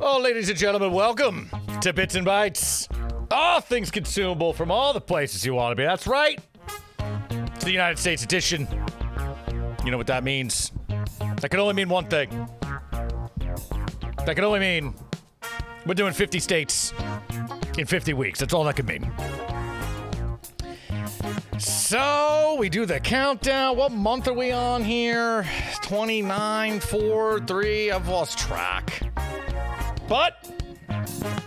Oh, ladies and gentlemen, welcome to Bits and Bytes. All things consumable from all the places you want to be. That's right. It's the United States edition. You know what that means? That can only mean one thing. That can only mean we're doing 50 states in 50 weeks. That's all that could mean. So, we do the countdown. What month are we on here? 29, 4, 3. I've lost track. But,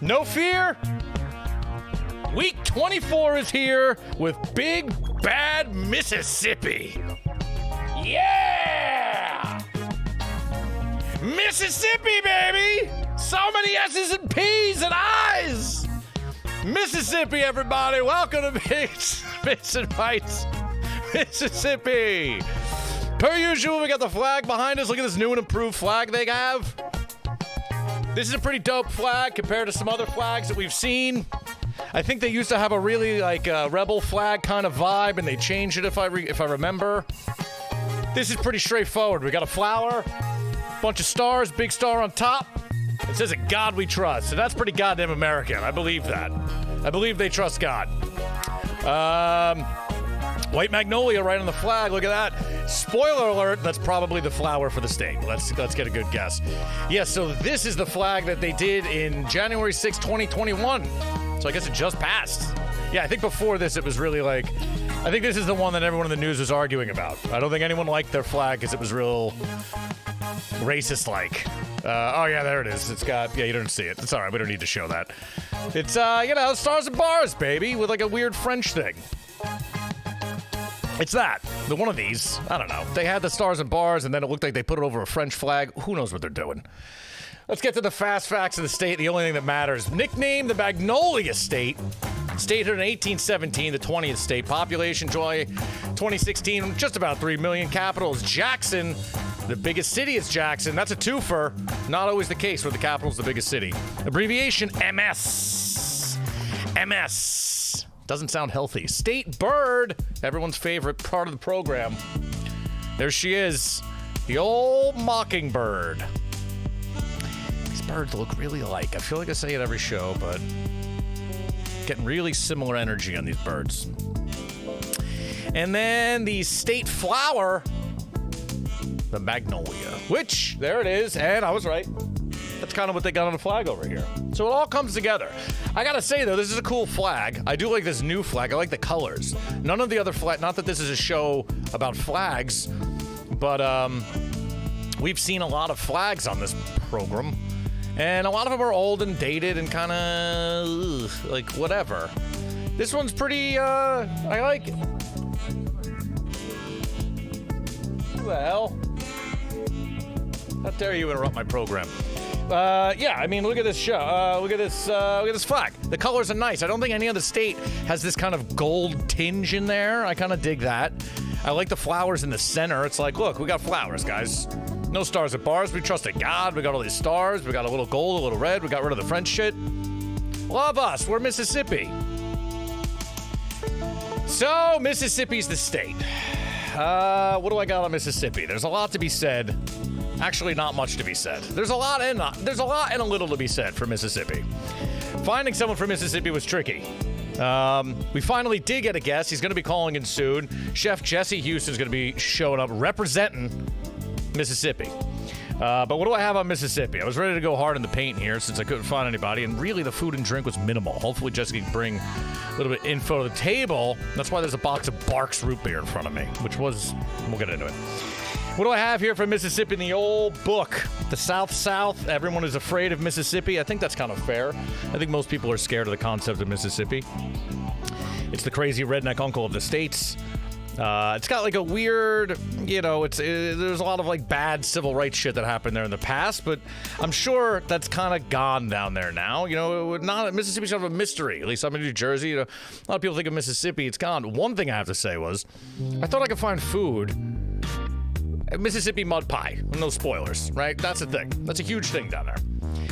no fear. Week 24 is here with Big Bad Mississippi. Yeah! Mississippi, baby! So many S's and P's and I's! Mississippi, everybody! Welcome to Bits and Bytes, Mississippi! Per usual, we got the flag behind us. Look at this new and improved flag they have. This is a pretty dope flag compared to some other flags that we've seen. I think they used to have a really, rebel flag kind of vibe, and they changed it if I remember. This is pretty straightforward. We got a flower, bunch of stars, big star on top. It says, "In God we trust." So that's pretty goddamn American. I believe that. I believe they trust God. White magnolia right on the flag. Look at that. Spoiler alert, that's probably the flower for the state. Let's get a good guess. Yeah, so this is the flag that they did in January 6, 2021. So I guess it just passed. Yeah, I think before this it was really I think this is the one that everyone in the news was arguing about. I don't think anyone liked their flag because it was real racist-like. Oh, yeah, there it is. It's got, you don't see it. It's all right. We don't need to show that. It's, stars and bars, baby, with a weird French thing. It's that. The one of these. I don't know. They had the stars and bars, and then it looked like they put it over a French flag. Who knows what they're doing? Let's get to the fast facts of the state. The only thing that matters. Nicknamed the Magnolia State. Statehood in 1817, the 20th state. Population, July 2016, just about 3 million. Capital is Jackson. The biggest city is Jackson. That's a twofer. Not always the case where the capital is the biggest city. Abbreviation, MS. MS. Doesn't sound healthy. State bird. Everyone's favorite part of the program. There she is. The old mockingbird. These birds look really alike. I feel like I say it every show, but getting really similar energy on these birds. And then the state flower, the magnolia, which, there it is, and I was right. That's kind of what they got on the flag over here. So it all comes together. I gotta say, though, this is a cool flag. I do like this new flag. I like the colors. None of the other flag, not that this is a show about flags, but we've seen a lot of flags on this program. And a lot of them are old and dated and kind of, whatever. This one's pretty, I like it. Who the hell? How dare you interrupt my program? Yeah, I mean, look at this show. Look at this flag. The colors are nice. I don't think any other state has this kind of gold tinge in there. I kind of dig that. I like the flowers in the center. It's like, look, we got flowers, guys. No stars at bars. We trust in God. We got all these stars. We got a little gold, a little red. We got rid of the French shit. Love us. We're Mississippi. So, Mississippi's the state. What do I got on Mississippi? There's a lot to be said. Actually, not much to be said. There's a lot and a little to be said for Mississippi. Finding someone from Mississippi was tricky. We finally did get a guest. He's going to be calling in soon. Chef Jesse Houston's going to be showing up representing Mississippi. But what do I have on Mississippi? I was ready to go hard in the paint here since I couldn't find anybody, and really the food and drink was minimal. Hopefully Jesse can bring a little bit of info to the table. That's why there's a box of BARQS root beer in front of me, we'll get into it. What do I have here from Mississippi in the old book? The South. Everyone is afraid of Mississippi. I think that's kind of fair. I think most people are scared of the concept of Mississippi. It's the crazy redneck uncle of the states. It's got a weird, there's a lot of bad civil rights shit that happened there in the past, but I'm sure that's kind of gone down there now. Mississippi's kind of a mystery. At least I'm in New Jersey. A lot of people think of Mississippi. It's gone. One thing I have to say was, I thought I could find food. Mississippi mud pie. No spoilers, right? That's a thing. That's a huge thing down there.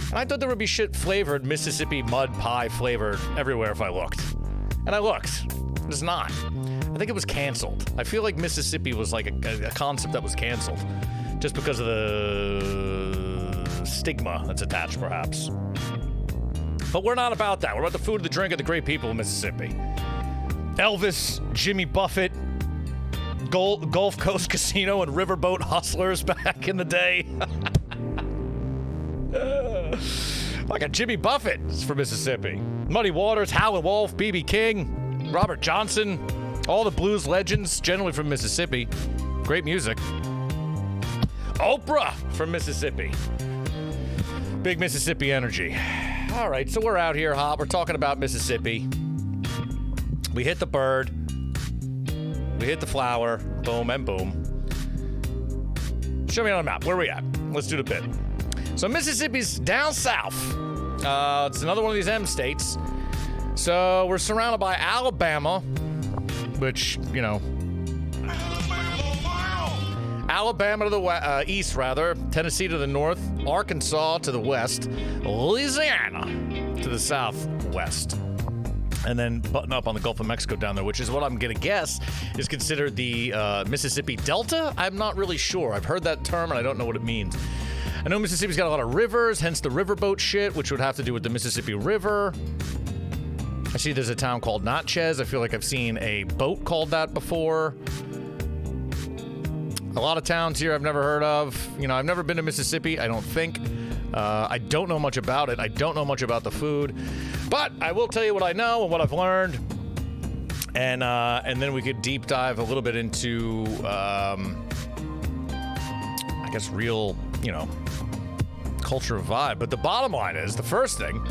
And I thought there would be shit flavored Mississippi mud pie flavored everywhere if I looked. And I looked. It's not. I think it was canceled. I feel like Mississippi was a concept that was canceled. just because of the stigma that's attached, perhaps. But we're not about that. We're about the food, the drink, and the great people of Mississippi. Elvis, Jimmy Buffett, Gulf Coast Casino, and Riverboat Hustlers back in the day. Like a Jimmy Buffett is from Mississippi. Muddy Waters, Howlin' Wolf, B.B. King, Robert Johnson, all the blues legends, generally from Mississippi. Great music. Oprah from Mississippi. Big Mississippi energy. All right, so we're out here, Hop. We're talking about Mississippi. We hit the bird. We hit the flower. Boom and boom. Show me on the map. Where are we at? Let's do the bit. So Mississippi's down south. It's another one of these M states. So we're surrounded by Alabama, which, you know, Alabama to the east, rather. Tennessee to the north. Arkansas to the west. Louisiana to the southwest. And then button up on the Gulf of Mexico down there, which is what I'm going to guess is considered the Mississippi Delta. I'm not really sure. I've heard that term, and I don't know what it means. I know Mississippi's got a lot of rivers, hence the riverboat shit, which would have to do with the Mississippi River. I see there's a town called Natchez. I feel like I've seen a boat called that before. A lot of towns here I've never heard of. You know, I've never been to Mississippi, I don't think. I don't know much about it. I don't know much about the food. But I will tell you what I know and what I've learned. And then we could deep dive a little bit into, I guess, real, you know, culture vibe. But the bottom line is, the first thing,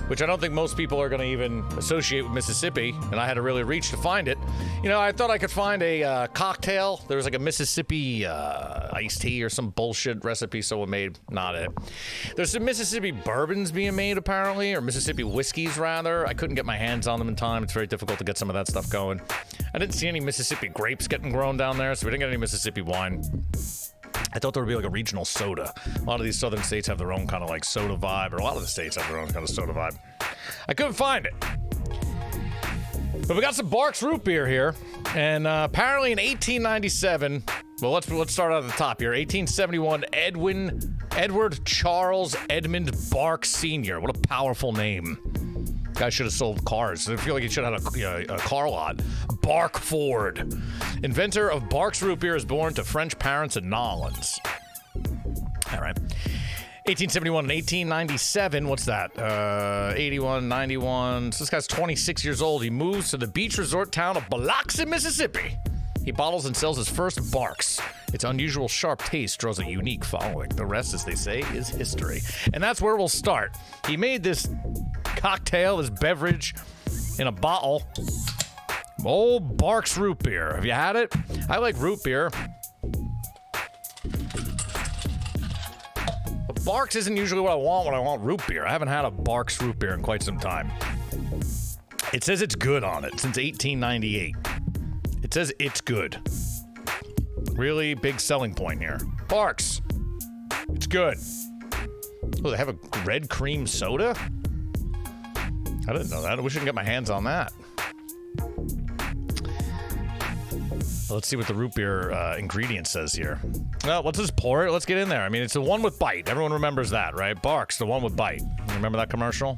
which I don't think most people are going to even associate with Mississippi, and I had to really reach to find it. You know, I thought I could find a cocktail. There was like a Mississippi iced tea or some bullshit recipe someone made. Not it. There's some Mississippi bourbons being made, apparently, or Mississippi whiskeys, rather. I couldn't get my hands on them in time. It's very difficult to get some of that stuff going. I didn't see any Mississippi grapes getting grown down there, so we didn't get any Mississippi wine. I thought there would be like a regional soda. A lot of these southern states have their own kind of like soda vibe, or a lot of the states have their own kind of soda vibe. I couldn't find it. But we got some BARQS root beer here. And apparently in 1897, well, let's start out at the top here. 1871, Edward Charles Edmund BARQS Sr. What a powerful name. Guy should have sold cars. I feel like he should have had a car lot. Bark Ford. Inventor of BARQS root beer is born to French parents in Nolans. All right. 1871 and 1897. What's that? 81, 91. So this guy's 26 years old. He moves to the beach resort town of Biloxi, Mississippi. He bottles and sells his first BARQS. Its unusual sharp taste draws a unique following. The rest, as they say, is history. And that's where we'll start. He made this cocktail, this beverage, in a bottle. Old BARQS root beer. Have you had it? I like root beer. But BARQS isn't usually what I want when I want root beer. I haven't had a BARQS root beer in quite some time. It says it's good on it since 1898. It says it's good. Really big selling point here. BARQS. It's good. Oh, they have a red cream soda? I didn't know that. I wish I could get my hands on that. Let's see what the root beer ingredient says here. Well, let's just pour it. Let's get in there. I mean, it's the one with bite. Everyone remembers that, right? BARQS, the one with bite. Remember that commercial?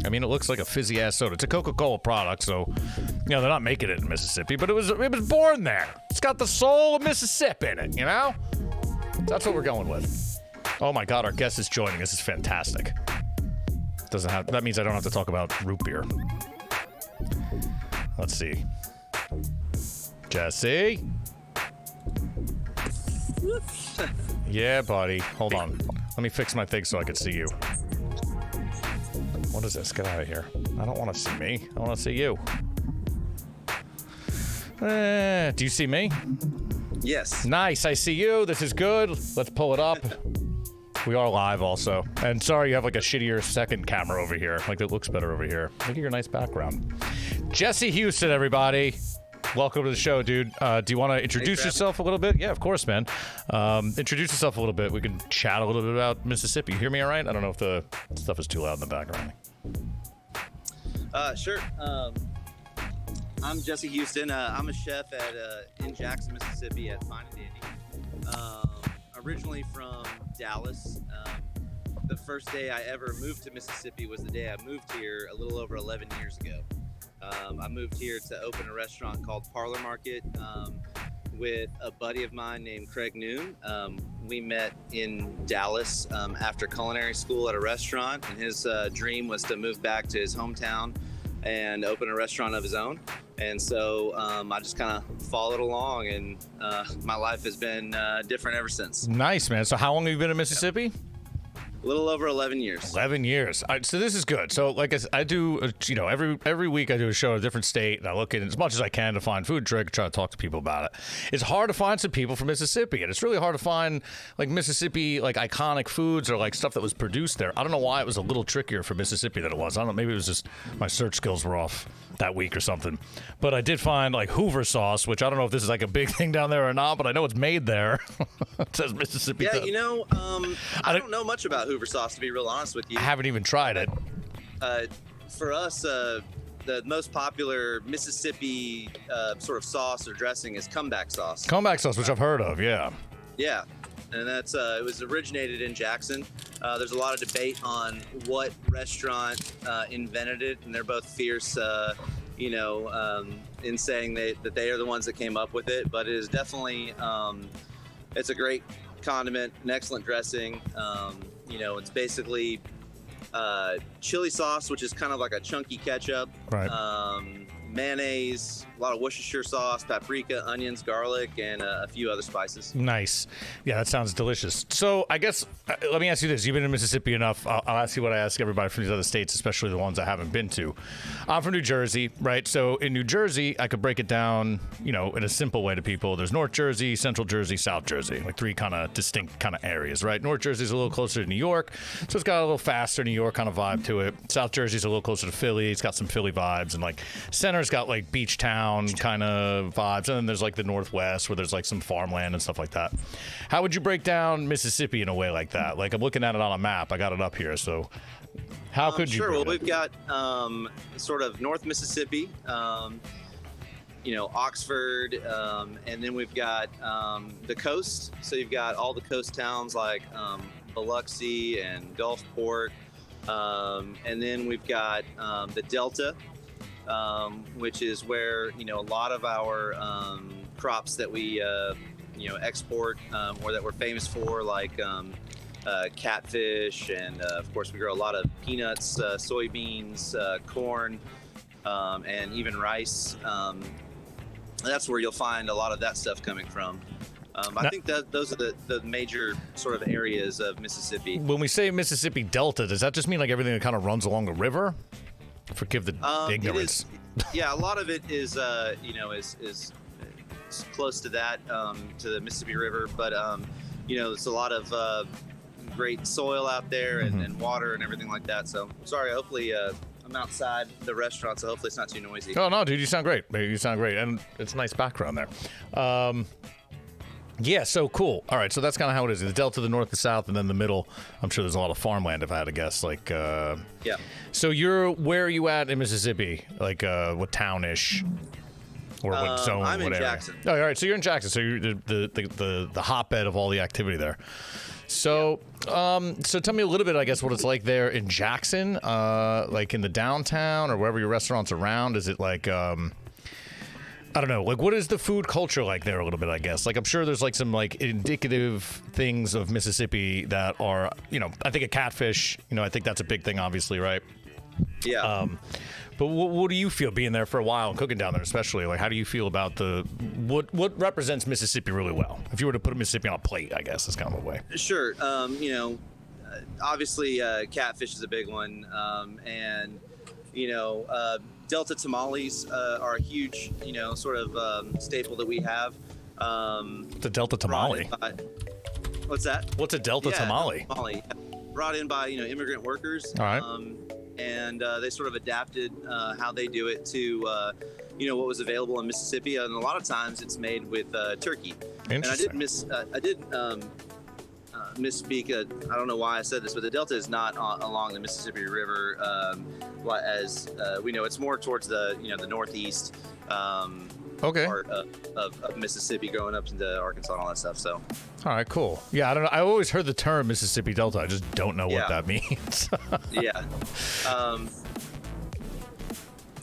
I mean, it looks like a fizzy-ass soda. It's a Coca-Cola product, so, you know, they're not making it in Mississippi, but it was born there. It's got the soul of Mississippi in it, you know? That's what we're going with. Oh, my God, our guest is joining. This is fantastic. That means I don't have to talk about root beer. Let's see. Jesse? Yeah, buddy. Hold on. Let me fix my thing so I can see you. What is this? Get out of here. I don't want to see me. I want to see you. Do you see me? Yes. Nice. I see you. This is good. Let's pull it up. We are live also. And sorry you have like a shittier second camera over here. Like it looks better over here. Look at your nice background. Jesse Houston, everybody. Welcome to the show, dude. Do you want to introduce yourself a little bit? Yeah, of course, man. Introduce yourself a little bit. We can chat a little bit about Mississippi. You hear me all right? I don't know if the stuff is too loud in the background. Sure. I'm Jesse Houston. I'm a chef in Jackson, Mississippi at Fine and Dandy. originally from Dallas. The first day I ever moved to Mississippi was the day I moved here a little over 11 years ago. I moved here to open a restaurant called Parlor Market with a buddy of mine named Craig Noon. We met in Dallas after culinary school at a restaurant, and his dream was to move back to his hometown and open a restaurant of his own. And so I just kind of followed along, and my life has been different ever since. Nice, man. So how long have you been in Mississippi? A little over 11 years. 11 years. All right, so this is good. So like I do, every week I do a show in a different state, and I look at it as much as I can to find food trick, try to talk to people about it. It's hard to find some people from Mississippi, and it's really hard to find like Mississippi, like iconic foods or like stuff that was produced there. I don't know why it was a little trickier for Mississippi than it was. I don't know. Maybe it was just my search skills were off that week or something. But I did find like HOOVER sauce, which I don't know if this is like a big thing down there or not, but I know it's made there. It says Mississippi. Yeah, I don't know much about HOOVER sauce, to be real honest with you. I haven't even tried it. For us, the most popular Mississippi sort of sauce or dressing is comeback sauce. Comeback sauce, which I've heard of, yeah. Yeah, and that's it was originated in Jackson. There's a lot of debate on what restaurant invented it, and they're both fierce, in saying that they are the ones that came up with it. But it is definitely, it's a great condiment, an excellent dressing. It's basically chili sauce, which is kind of like a chunky ketchup. Right. Mayonnaise, a lot of Worcestershire sauce, paprika, onions, garlic, and a few other spices. Nice. Yeah, that sounds delicious. So I guess, let me ask you this. You've been in Mississippi enough. I'll ask you what I ask everybody from these other states, especially the ones I haven't been to. I'm from New Jersey, right? So in New Jersey, I could break it down, in a simple way to people. There's North Jersey, Central Jersey, South Jersey, like three kind of distinct kind of areas, right? North Jersey's a little closer to New York, so it's got a little faster New York kind of vibe to it. South Jersey's a little closer to Philly. It's got some Philly vibes, and like Center's got like beach town kind of vibes, and then there's like the Northwest where there's like some farmland and stuff like that. How would you break down Mississippi in a way like that? Like I'm looking at it on a map. I got it up here. So how could you? Sure. Well, we've got sort of North Mississippi, Oxford, and then we've got the coast. So you've got all the coast towns like Biloxi and Gulfport, and then we've got the Delta. Which is where a lot of our crops that we export or that we're famous for, like catfish, and of course we grow a lot of peanuts, soybeans, corn, and even rice. That's where you'll find a lot of that stuff coming from. I think that those are the major sort of areas of Mississippi. When we say Mississippi Delta, does that just mean like everything that kind of runs along the river? Forgive the ignorance. Yeah, a lot of it is is close to that, to the Mississippi River, but it's a lot of great soil out there and water and everything like that. So sorry, hopefully I'm outside the restaurant, so hopefully it's not too noisy. Oh no, dude, you sound great. You sound great, and it's a nice background there. Yeah, so cool. All right, so that's kind of how it is. The Delta, the North, the South, and then the middle. I'm sure there's a lot of farmland, if I had to guess. Like, yeah. So where are you at in Mississippi? Like, what town-ish? Or what zone? I'm in Jackson. Oh, all right. So you're in Jackson. So you're the hotbed of all the activity there. So, so tell me a little bit, I guess, what it's like there in Jackson, like in the downtown or wherever your restaurant's around. Is it like, I don't know, like what is the food culture like there a little bit, I guess? Like I'm sure there's like some like indicative things of Mississippi that are, I think a catfish, I think that's a big thing, obviously, right? Yeah. But what do you feel being there for a while and cooking down there, especially? Like, how do you feel about what represents Mississippi really well? If you were to put Mississippi on a plate, I guess is kind of a way. Sure. Obviously, catfish is a big one, and Delta tamales are a huge, sort of staple that we have. It's a Delta tamale. What's that? What's a Delta tamale? Tamale. Brought in by immigrant workers. All right. And they sort of adapted how they do it to what was available in Mississippi, and a lot of times it's made with turkey. And I did misspeak. I don't know why I said this, but the Delta is not along the Mississippi River, as we know. It's more towards the the northeast, Okay. part of Mississippi, growing up into Arkansas and all that stuff. So, all right, cool. Yeah, I don't know. I always heard the term Mississippi Delta. I just don't know what that means. yeah.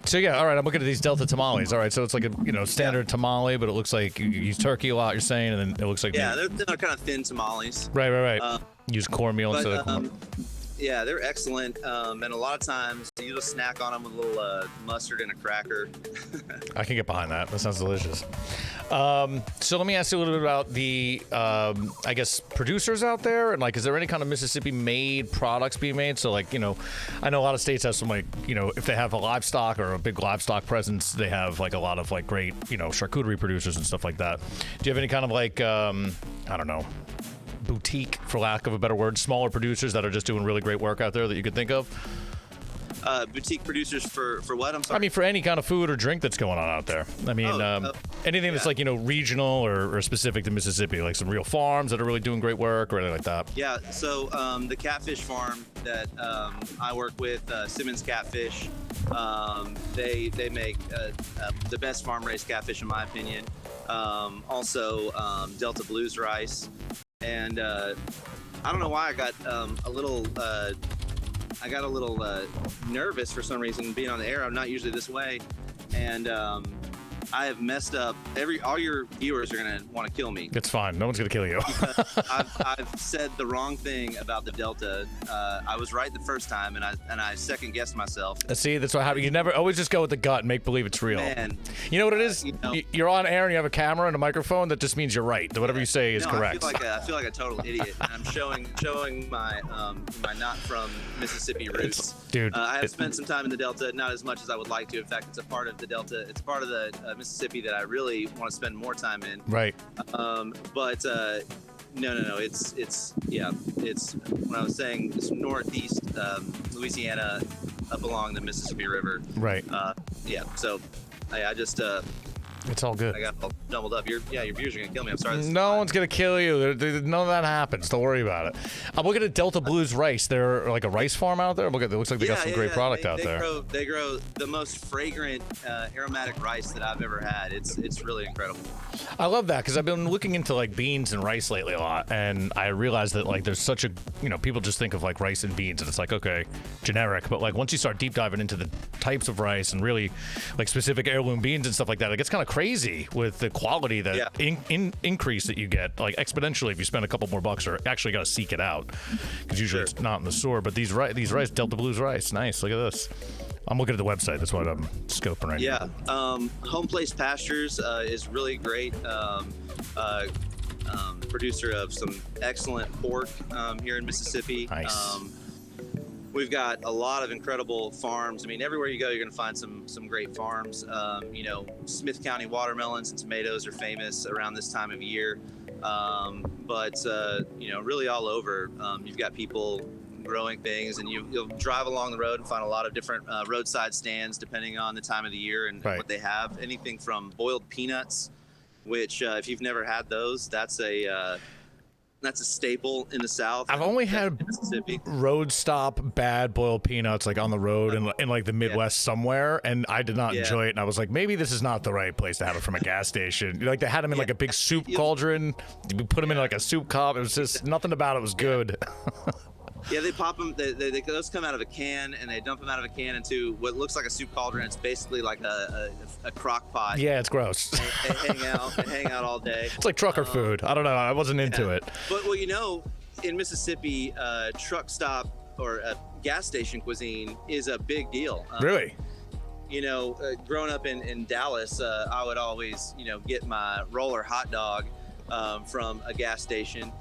So yeah, all right. I'm looking at these Delta tamales. All right, so it's like a standard tamale, but it looks like you use turkey a lot. You're saying, and then it looks like they're kind of thin tamales. Right. Use cornmeal instead of corn. Yeah, they're excellent, and a lot of times you just snack on them with a little mustard and a cracker. I can get behind that. That sounds delicious. So let me ask you a little bit about the, I guess, producers out there, and like, is there any kind of Mississippi-made products being made? So like, I know a lot of states have some like, if they have a livestock or a big livestock presence, they have like a lot of like great, charcuterie producers and stuff like that. Do you have any kind of like, I don't know, boutique, for lack of a better word, smaller producers that are just doing really great work out there that you could think of? Boutique producers for what? I'm sorry. I mean, for any kind of food or drink that's going on out there. I mean, anything that's like, regional or specific to Mississippi, like some real farms that are really doing great work or anything like that. Yeah, so the catfish farm that I work with, Simmons Catfish, they make the best farm-raised catfish in my opinion. Also, Delta Blues rice. And I don't know why I got a little nervous for some reason being on the air. I'm not usually this way, and I have messed up. All your viewers are gonna want to kill me. It's fine. No one's gonna kill you. I've said the wrong thing about the Delta. I was right the first time, and I second guessed myself. See, that's what happens. You never always just go with the gut and make believe it's real. Man, you know what it is? You're on air and you have a camera and a microphone. That just means you're right. That whatever you say is correct. I feel like a total idiot. And I'm showing my my not from Mississippi roots. Dude, I have spent some time in the Delta, not as much as I would like to. In fact, it's a part of the Delta. It's part of the Mississippi that I really want to spend more time in. Right. But no. It's when I was saying it's northeast Louisiana, up along the Mississippi River. Right. Yeah. So I just it's all good. I got all doubled up. Your viewers are gonna kill me. I'm sorry. No one's gonna kill you. None of that happens. Don't worry about it. I'm looking at Delta Blues rice. They're like a rice farm out there. Look at it. Looks like they got some great product out there. They grow the most fragrant aromatic rice that I've ever had. It's really incredible. I love that because I've been looking into like beans and rice lately a lot, and I realized that like there's such a people just think of like rice and beans, and it's like okay, generic. But like once you start deep diving into the types of rice and really like specific heirloom beans and stuff like that, it gets kind of crazy with the quality that increase that you get like exponentially if you spend a couple more bucks or actually got to seek it out because usually it's not in the store. But these rice, Delta Blues rice, nice. Look at this. I'm looking at the website. That's what I'm scoping right now. Yeah, Home Place Pastures is really great. Producer of some excellent pork here in Mississippi. Nice. We've got a lot of incredible farms. I mean, everywhere you go, you're going to find some great farms. Smith County watermelons and tomatoes are famous around this time of year. But really all over, you've got people growing things, and you'll drive along the road and find a lot of different roadside stands depending on the time of the year and what they have. Anything from boiled peanuts, which if you've never had those, that's a staple in the South. I've only had road stop bad boiled peanuts like on the road in like the Midwest somewhere, and I did not enjoy it. And I was like, maybe this is not the right place to have it from a gas station. Like they had them in like a big soup cauldron. You put them in like a soup cup. It was just nothing about it was good. Yeah, they pop them. Those come out of a can, and they dump them out of a can into what looks like a soup cauldron. It's basically like a crock pot. Yeah, it's gross. They hang out all day. It's like trucker food. I don't know. I wasn't into it. But in Mississippi, truck stop or gas station cuisine is a big deal. Really? Growing up in Dallas, I would always get my roller hot dog from a gas station.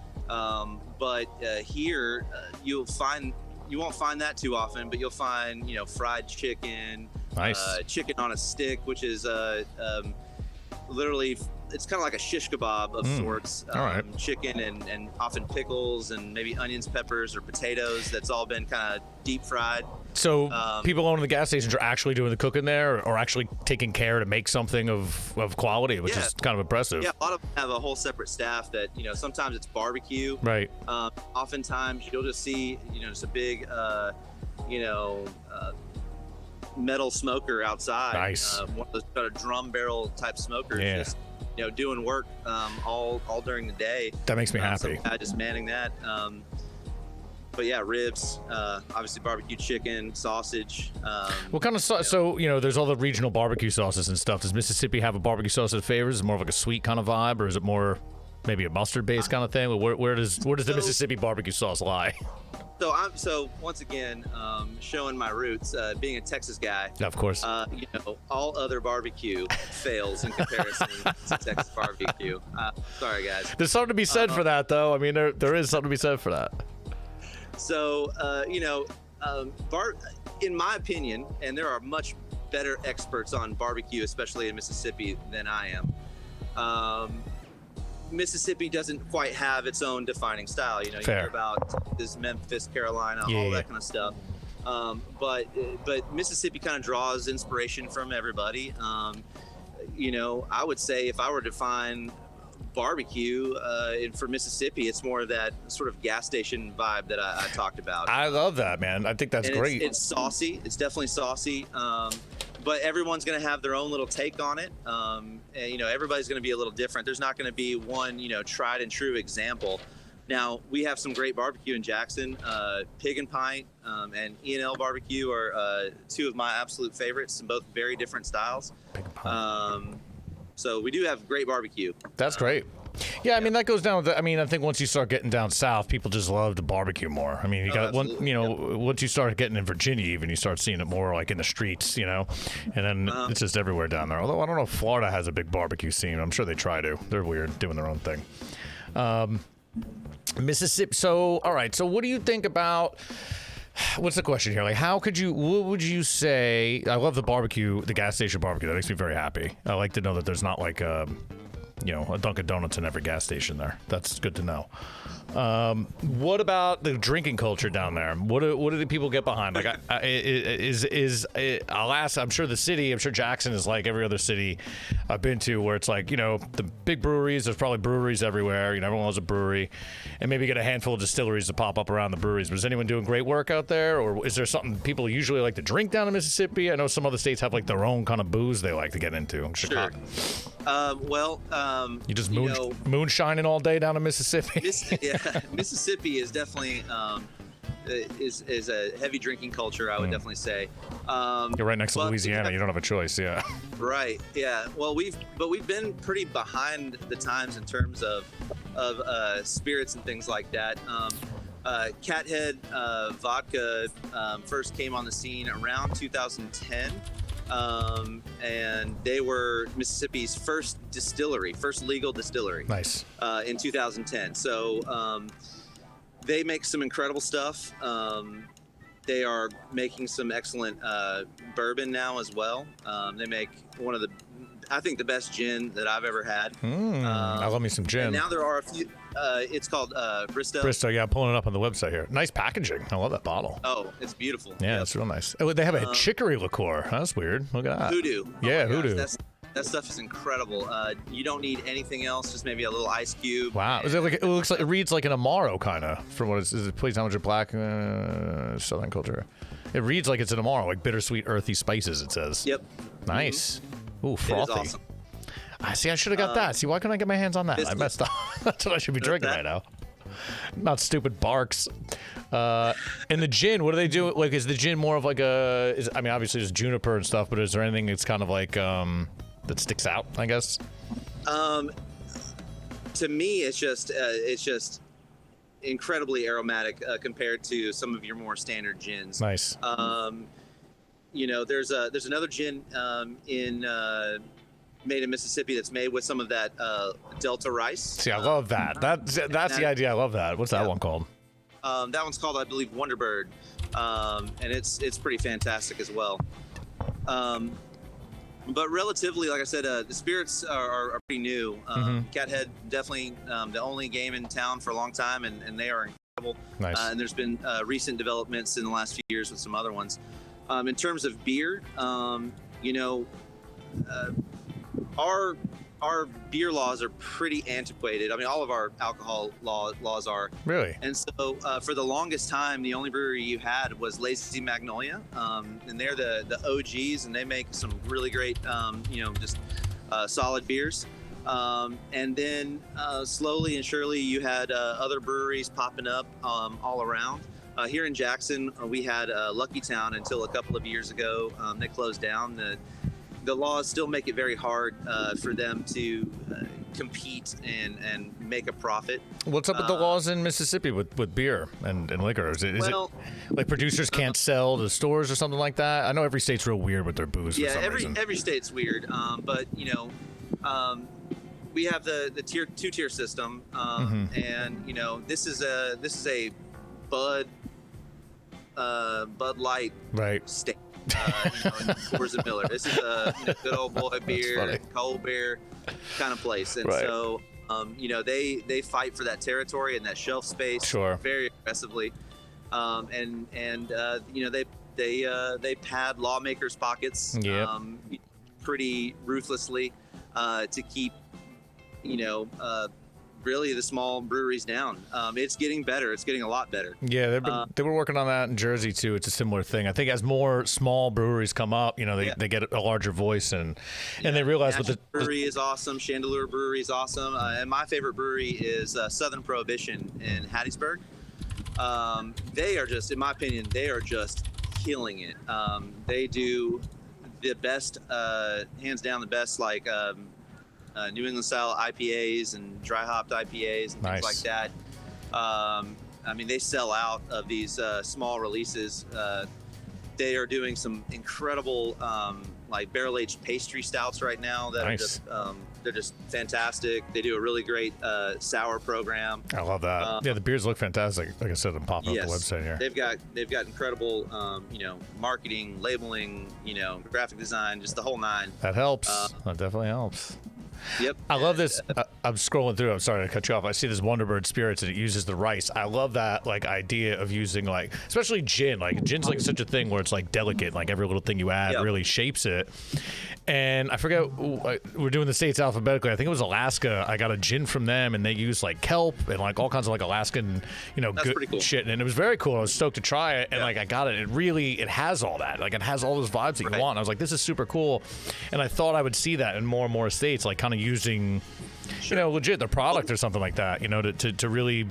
But here you won't find that too often, but you'll find fried chicken, nice. Chicken on a stick, which is literally it's kind of like a shish kebab of sorts. All right. Chicken and often pickles and maybe onions, peppers, or potatoes. That's all been kind of deep fried. So people owning the gas stations are actually doing the cooking there, or actually taking care to make something of quality, which is kind of impressive. Yeah, a lot of them have a whole separate staff that sometimes it's barbecue. Right. Oftentimes you'll just see just a big metal smoker outside. Nice. One of those kind of drum barrel type smokers. Yeah. Just, doing work all during the day. That makes me happy. So just manning that. But yeah, ribs, obviously barbecue chicken, sausage. What kind of sauce? So, there's all the regional barbecue sauces and stuff. Does Mississippi have a barbecue sauce that favors? Is it more of like a sweet kind of vibe, or is it more maybe a mustard-based kind of thing? Where does the Mississippi barbecue sauce lie? So once again, showing my roots, being a Texas guy. Of course. All other barbecue fails in comparison to Texas barbecue. Sorry, guys. There's something to be said for that, though. I mean, there is something to be said for that. So, in my opinion, and there are much better experts on barbecue, especially in Mississippi, than I am. Mississippi doesn't quite have its own defining style. You hear about this Memphis, Carolina, all that kind of stuff. But Mississippi kind of draws inspiration from everybody. I would say if I were to define barbecue for Mississippi, it's more of that sort of gas station vibe that I talked about. I love that, man. I think that's great. It's saucy. It's definitely saucy. But everyone's going to have their own little take on it. And, everybody's going to be a little different. There's not going to be one, tried and true example. Now, we have some great barbecue in Jackson. Pig and Pint and E&L Barbecue are two of my absolute favorites, in both very different styles. Pig and Pint. So we do have great barbecue. That's great. Yeah, I mean, that goes down with I think once you start getting down south, people just love to barbecue more. I mean, you got once you start getting in Virginia, even you start seeing it more like in the streets, and then it's just everywhere down there. Although I don't know if Florida has a big barbecue scene. I'm sure they try to. They're weird, doing their own thing. Mississippi. So, all right. So, what do you think about? What's the question here? Like, what would you say? I love the barbecue, the gas station barbecue. That makes me very happy. I like to know that there's not like a Dunkin' Donuts in every gas station there. That's good to know. What about the drinking culture down there? What do the people get behind? Like, I'll ask. I'm sure Jackson is like every other city I've been to, where it's like, the big breweries. There's probably breweries everywhere. Everyone loves a brewery, and maybe get a handful of distilleries to pop up around the breweries. But is anyone doing great work out there, or is there something people usually like to drink down in Mississippi? I know some other states have like their own kind of booze they like to get into. Sure. You just moonshining all day down in Mississippi. Mississippi is definitely is a heavy drinking culture. I would definitely say. You're right next to Louisiana. You don't have a choice. Yeah. Right. Yeah. Well, we've been pretty behind the times in terms of spirits and things like that. Cathead vodka first came on the scene around 2010. And they were Mississippi's first legal distillery. Nice. In 2010. So they make some incredible stuff. They are making some excellent bourbon now as well. They make one of the best gin that I've ever had. I love me some gin. And now there are a few. It's called Bristow. Bristow, yeah, pulling it up on the website here. Nice packaging. I love that bottle. Oh, it's beautiful. Yeah, it's real nice. Oh, they have a chicory liqueur. That's weird. Look at that. Hoodoo. Yeah, hoodoo. That stuff is incredible. You don't need anything else. Just maybe a little ice cube. Wow. Is it like it reads like an Amaro kind of from what is it? Please, how much black Southern culture? It reads like it's an Amaro, like bittersweet, earthy spices. It says. Yep. Nice. Ooh, frothy. It is awesome. I should have got that. See, why couldn't I get my hands on that? I messed up. That's what I should be drinking right now. Not stupid BARQS. And the gin, what do they do? Like, is the gin more of like obviously there's juniper and stuff, but is there anything that's kind of like that sticks out, I guess? To me, it's just incredibly aromatic compared to some of your more standard gins. Nice. There's another gin made in Mississippi that's made with some of that Delta rice. See, I love that. That's the idea. I love that. What's that one called? That one's called, I believe, Wonderbird, and it's pretty fantastic as well. But relatively, like I said, the spirits are pretty new. Cathead definitely the only game in town for a long time, and they are incredible. Nice. And there's been recent developments in the last few years with some other ones. In terms of beer, our our beer laws are pretty antiquated. I mean, all of our alcohol laws are. Really? And so for the longest time, the only brewery you had was Lazy Magnolia, and they're the OGs, and they make some really great, just solid beers. And then slowly and surely, you had other breweries popping up all around. Here in Jackson, we had Lucky Town until a couple of years ago. They closed down. The laws still make it very hard for them to compete and make a profit. What's up with the laws in Mississippi with beer and liquor? Is it like producers can't sell to stores or something like that? I know every state's real weird with their booze. Yeah, for some reason. every state's weird. But we have the two-tier system, and this is a Bud Light state. Coors and Miller. This is a good old boy beer, cold beer kind of place, and so they fight for that territory and that shelf space very aggressively, they pad lawmakers' pockets pretty ruthlessly to keep really the small breweries down. It's getting better. It's getting a lot better. Yeah, they were working on that in Jersey too. It's a similar thing. I think as more small breweries come up, they get a larger voice and they realize what the brewery is awesome. Chandeleur Brewery is awesome. And my favorite brewery is Southern Prohibition in Hattiesburg. They are just, in my opinion, they are just killing it. They do the best, hands down the best, like New England style IPAs and dry hopped IPAs and things like that. I mean, they sell out of these small releases. They are doing some incredible like barrel aged pastry stouts right now that are just they're just fantastic. They do a really great sour program. I love that. The beers look fantastic. Like I said, I'm popping up the website here. They've got incredible marketing, labeling, graphic design, just the whole nine. That helps. That definitely helps. Yep. I love this. I'm scrolling through. I'm sorry to cut you off. I see this Wonderbird Spirits and it uses the rice. I love that idea of using especially gin. Gin's such a thing where it's delicate. Every little thing you add really shapes it. And I forget, we're doing the states alphabetically. I think it was Alaska. I got a gin from them and they use kelp and all kinds of Alaskan, good cool shit. And it was very cool. I was stoked to try it. And I got it. It has all that. It has all those vibes that you want. I was like, this is super cool. And I thought I would see that in more and more states, kind of using, legit the product or something like that, to really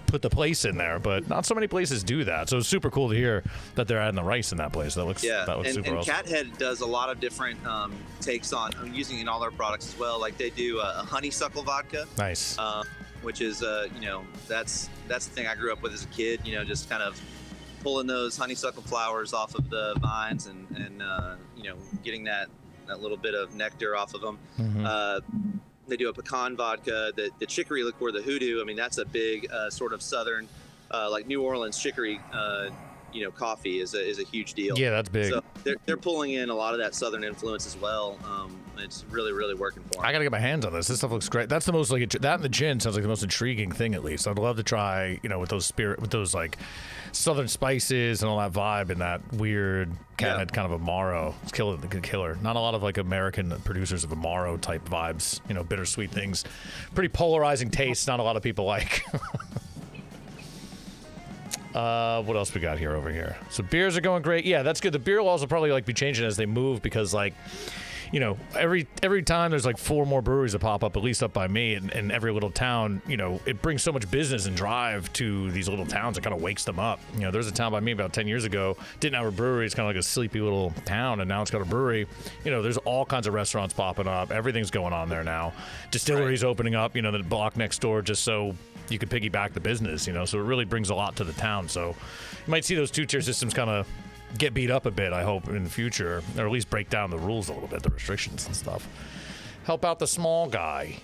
put the place in there. But not so many places do that. So it's super cool to hear that they're adding the rice in that place. That looks super awesome. And Cathead does a lot of different takes on using it in all their products as well. They do a honeysuckle vodka. Nice. Which is, that's the thing I grew up with as a kid, just kind of pulling those honeysuckle flowers off of the vines and getting that little bit of nectar off of them. They do a pecan vodka, the chicory liqueur, the hoodoo. I mean, that's a big sort of southern, New Orleans chicory, coffee is a huge deal. Yeah, that's big. So they're pulling in a lot of that southern influence as well. It's really, really working for them. I gotta get my hands on this. This stuff looks great. That's the most that and the gin sounds like the most intriguing thing, at least. I'd love to try, with those southern spices and all that vibe and that weird Cathead kind of Amaro. It's killer. Not a lot of American producers of Amaro type vibes, bittersweet things. Pretty polarizing taste. Not a lot of people like. What else we got here over here? So beers are going great. Yeah, that's good. The beer laws will probably be changing as they move because every time there's 4 more breweries that pop up, at least up by me, in every little town, it brings so much business and drive to these little towns. It kind of wakes them up. There's a town by me about 10 years ago, didn't have a brewery. It's kind of like a sleepy little town, and now it's got a brewery. There's all kinds of restaurants popping up. Everything's going on there now. Distilleries opening up, the block next door just so you could piggyback the business, so it really brings a lot to the town. So you might see those two-tier systems kind of get beat up a bit, I hope, in the future, or at least break down the rules a little bit, the restrictions and stuff. Help out the small guy,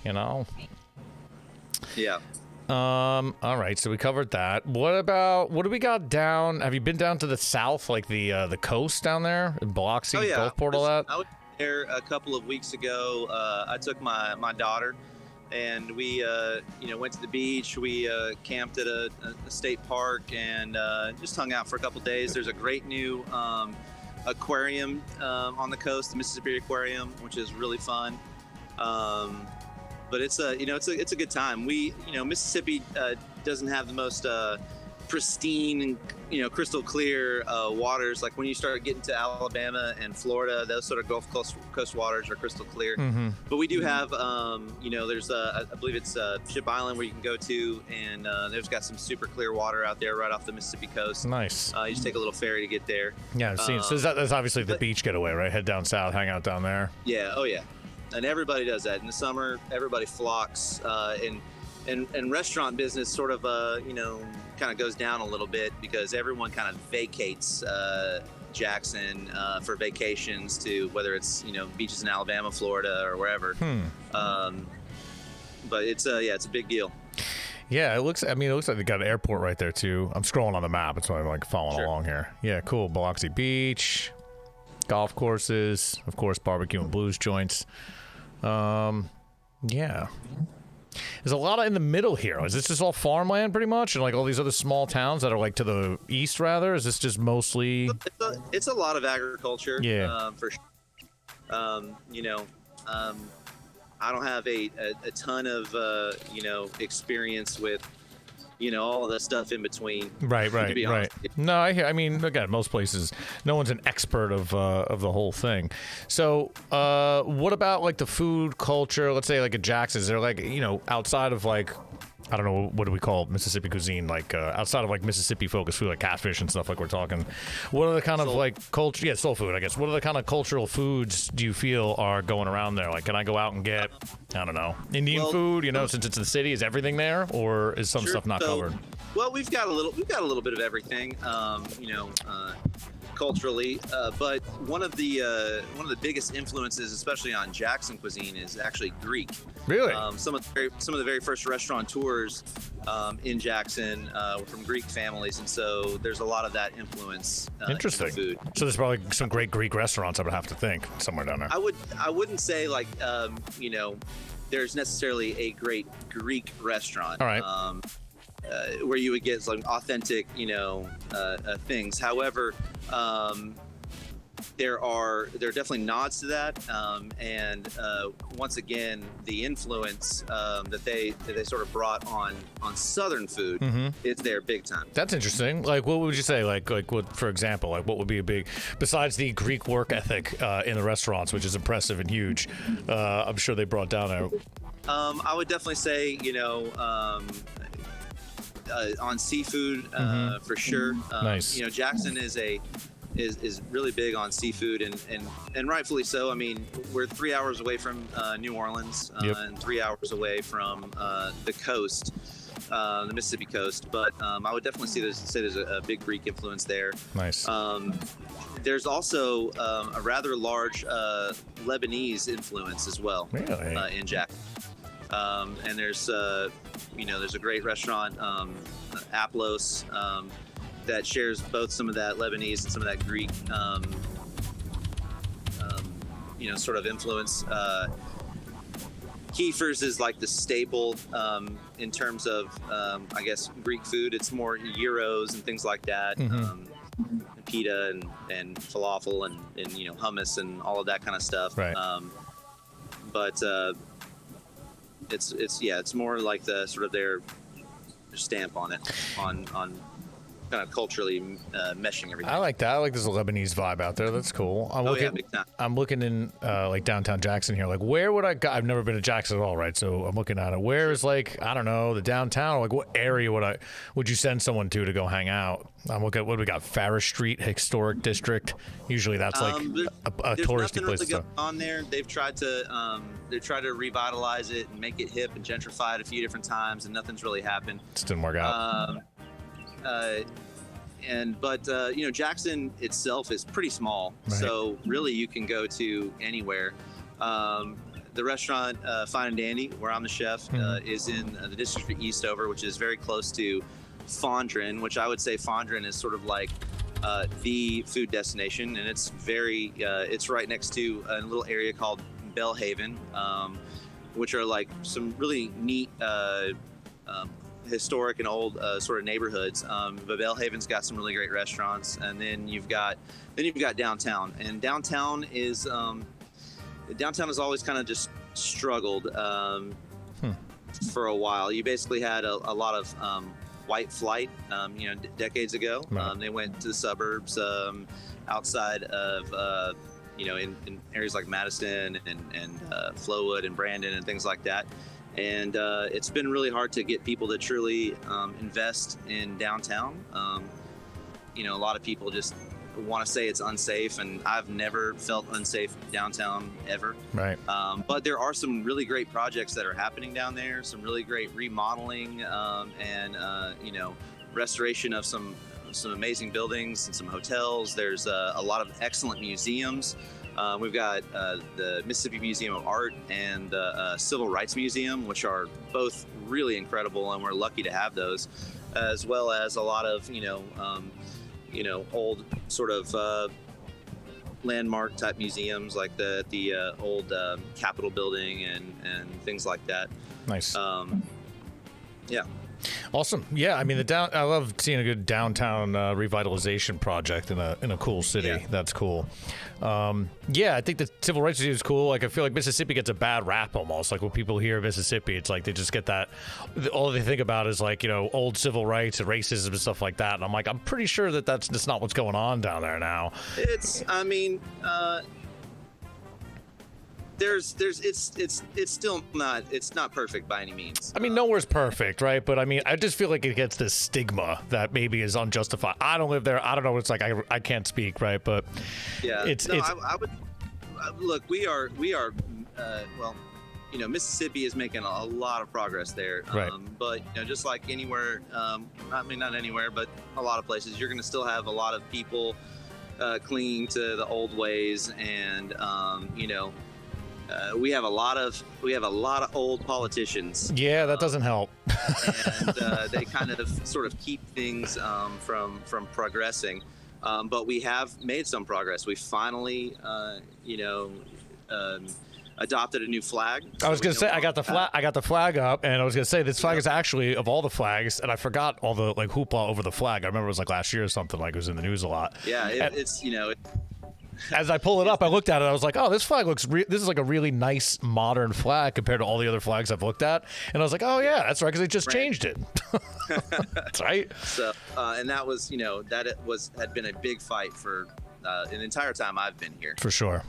Yeah. All right, so we covered that. What do we got down? Have you been down to the south, the coast down there in Biloxi, Gulfport, all that? I was there a couple of weeks ago. I took my daughter, and we went to the beach. We camped at a state park and just hung out for a couple days. There's a great new aquarium on the coast, the Mississippi Aquarium, which is really fun. But it's a it's a good time. Mississippi doesn't have the most pristine and crystal clear waters. Like when you start getting to Alabama and Florida, those sort of Gulf Coast waters are crystal clear. But we do have there's I believe it's Ship Island where you can go to, and there's got some super clear water out there right off the Mississippi coast. Nice. You just take a little ferry to get there. Yeah, I've seen. So that's obviously the beach getaway, right? Head down south, hang out down there. Yeah. Oh yeah. And everybody does that in the summer. Everybody flocks, and restaurant business sort of kind of goes down a little bit because everyone kind of vacates Jackson for vacations to whether it's beaches in Alabama, Florida, or wherever. But it's a big deal. Yeah, it looks like they got an airport right there too. I'm scrolling on the map. That's why I'm like following along here. Yeah, cool. Biloxi Beach, golf courses, of course, barbecue and blues joints. Yeah. There's a lot in the middle here. Is this just all farmland pretty much? And like all these other small towns that are like to the east rather? Is this just mostly... It's a lot of agriculture. Yeah. For sure. I don't have a ton of, experience with, all of the stuff in between. Right. No, I mean, again, most places, no one's an expert of the whole thing. So, what about like the food culture? Let's say like at Jackson's, they're like, outside of like, I don't know, what do we call Mississippi cuisine? Like outside of like Mississippi focused food, like catfish and stuff like we're talking. What are the kind of like culture? Yeah, soul food, I guess. What are the kind of cultural foods do you feel are going around there? Like, can I go out and get, I don't know, Indian food? Since it's the city, is everything there, or is some stuff not covered? Well, we've got a little bit of everything. Culturally, but one of the biggest influences, especially on Jackson cuisine, is actually Greek. Really? Some of the very first restaurateurs in Jackson were from Greek families, and so there's a lot of that influence. Interesting. In food. So there's probably some great Greek restaurants, I would have to think, somewhere down there. I wouldn't say like there's necessarily a great Greek restaurant. All right. Where you would get like authentic, things. However, there are definitely nods to that, and once again, the influence that they sort of brought on Southern food, it's there big time. That's interesting. Like, what would you say? Like what, for example, like what would be a big, besides the Greek work ethic in the restaurants, which is impressive and huge. I'm sure they brought down there. I would definitely say, on seafood, for sure. Nice. Jackson is really big on seafood, and rightfully so. I mean, we're 3 hours away from New Orleans, and 3 hours away from the coast, the Mississippi coast. But I would definitely say there's a big Greek influence there. Nice. There's also a rather large Lebanese influence as well. Really? In Jackson. And there's a great restaurant, Aplos, that shares both some of that Lebanese and some of that Greek, sort of influence. Kiefer's is like the staple in terms of, I guess, Greek food. It's more gyros and things like that, pita and falafel and hummus and all of that kind of stuff. Right. But it's more like the sort of their stamp on it, on kind of culturally meshing everything. I like that. I like this Lebanese vibe out there. That's cool. I'm looking in like downtown Jackson here. Like, where would I go? I've never been to Jackson at all, right? So I'm looking at it. Where is like, I don't know, the downtown? Like, what area would you send someone to go hang out? I'm looking at what do we got? Farish Street Historic District. Usually that's like a touristy place. Really on there. They've tried to revitalize it and make it hip and gentrify it a few different times, and nothing's really happened. Just didn't work out. Jackson itself is pretty small, right. So really you can go to anywhere. The restaurant Fine and Dandy, where I'm the chef, is in the District of Eastover, which is very close to Fondren, which I would say Fondren is sort of like the food destination, and it's right next to a little area called Belhaven, which are like some really neat historic and old sort of neighborhoods. But Belhaven's got some really great restaurants, and then you've got downtown, and downtown is always kind of just struggled for a while. You basically had a lot of white flight, decades ago. Right. They went to the suburbs outside of, in areas like Madison and Flowood and Brandon and things like that. And it's been really hard to get people to truly invest in downtown. A lot of people just want to say it's unsafe, and I've never felt unsafe downtown ever. Right. But there are some really great projects that are happening down there, some really great remodeling and restoration of some amazing buildings and some hotels. There's a lot of excellent museums. We've got the Mississippi Museum of Art and the Civil Rights Museum, which are both really incredible, and we're lucky to have those, as well as a lot of old sort of landmark type museums like the old Capitol building and things like that. Nice. Yeah. Awesome. Yeah, I mean I love seeing a good downtown revitalization project in a cool city. Yeah. That's cool. Yeah, I think the civil rights museum is cool. Like, I feel like Mississippi gets a bad rap almost. Like, when people hear Mississippi, it's like they just get that. All they think about is like old civil rights and racism and stuff like that. And I'm like, I'm pretty sure that's just not what's going on down there now. It's still not, it's not perfect by any means. I mean, nowhere's perfect, right? But I mean, I just feel like it gets this stigma that maybe is unjustified. I don't live there. I don't know what it's like. I can't speak, right? But yeah, I would look. We are Mississippi is making a lot of progress there. Right. But just like anywhere, not anywhere, but a lot of places, you're going to still have a lot of people clinging to the old ways, and we have a lot of old politicians. Yeah, that doesn't help. And they kind of sort of keep things from progressing. But we have made some progress. We finally, adopted a new flag. I was gonna say I got the flag up, and I was gonna say this flag is actually, of all the flags, and I forgot all the like hoopla over the flag. I remember it was like last year or something. Like, it was in the news a lot. Yeah, it's As I pull it up, I looked at it. I was like, "Oh, this flag looks. This is like a really nice modern flag compared to all the other flags I've looked at." And I was like, "Oh yeah, that's right, because they just changed it." That's right. So, and that was, had been a big fight for an entire time I've been here. For sure.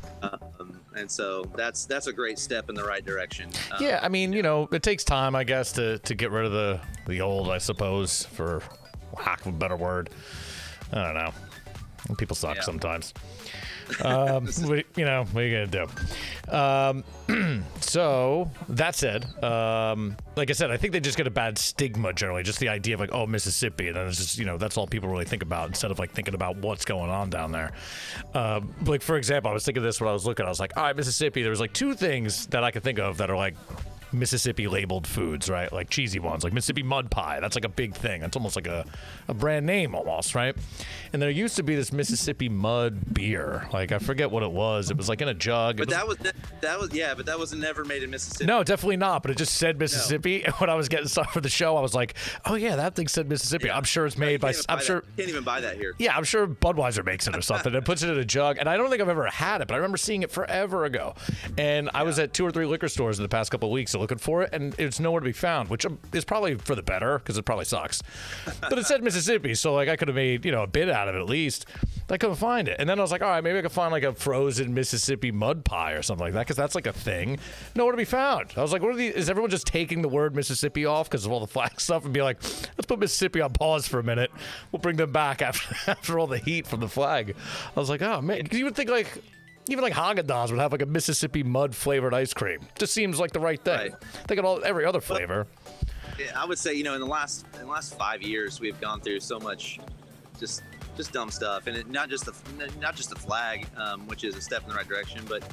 And so that's a great step in the right direction. Yeah, I mean, it takes time, I guess, to get rid of the old, I suppose, for lack of a better word. I don't know. People suck sometimes. What are you gonna do? So that said, like I said, I think they just get a bad stigma generally, just the idea of like, oh, Mississippi, and then it's just that's all people really think about instead of like thinking about what's going on down there. Like, for example, I was thinking of this when I was looking. I was like, all right, Mississippi. There was like two things that I could think of that are like Mississippi labeled foods, right? Like cheesy ones, like Mississippi mud pie. That's like a big thing. That's almost like a brand name almost, right? And there used to be this Mississippi mud beer. Like, I forget what it was. It was like in a jug. But that was never made in Mississippi. No, definitely not. But it just said Mississippi. No. And when I was getting stuff for the show, I was like, oh yeah, that thing said Mississippi. Yeah. I'm sure it's made by. I'm sure. Can't even buy that here. Yeah, I'm sure Budweiser makes it or something and puts it in a jug. And I don't think I've ever had it, but I remember seeing it forever ago. And I was at 2 or 3 liquor stores in the past couple of weeks looking for it, and it's nowhere to be found, which is probably for the better because it probably sucks. But it said Mississippi, so like I could have made a bit out of it at least. I couldn't find it, and then I was like, all right, maybe I could find like a frozen Mississippi mud pie or something like that, because that's like a thing. Nowhere to be found. I was like, what are these? Is everyone just taking the word Mississippi off because of all the flag stuff and be like, let's put Mississippi on pause for a minute. We'll bring them back after all the heat from the flag. I was like, oh man, you would think like. Even like Haagen-Dazs would have like a Mississippi mud flavored ice cream. Just seems like the right thing. Right. Think of every other flavor. I would say, in the last 5 years, we've gone through so much, just dumb stuff, and not just the flag, which is a step in the right direction, but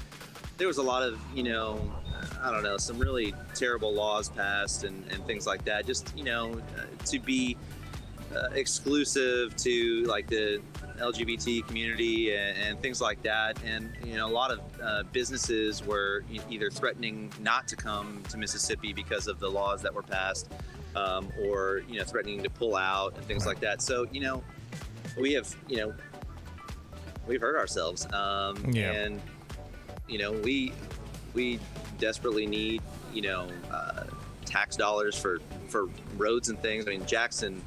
there was a lot of, I don't know, some really terrible laws passed and things like that. Just to be exclusive to like the LGBT community and things like that, and a lot of businesses were either threatening not to come to Mississippi because of the laws that were passed, or threatening to pull out and things like that. So we have we've hurt ourselves, and we desperately need, tax dollars for roads and things. I mean, Jackson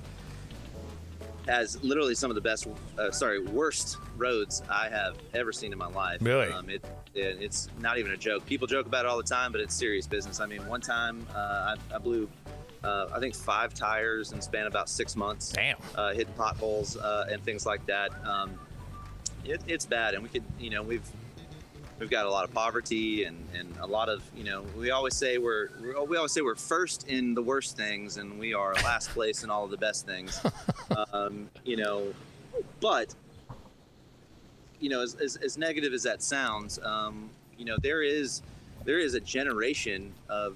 has literally some of the worst roads I have ever seen in my life. Really? It's not even a joke. People joke about it all the time, but it's serious business. I mean, one time I blew, I think 5 tires in the span of about 6 months. Damn. Hitting potholes and things like that. It's bad, and we could, we've got a lot of poverty and a lot of, we always say we're first in the worst things, and we are last place in all of the best things. But as negative as that sounds, there is a generation of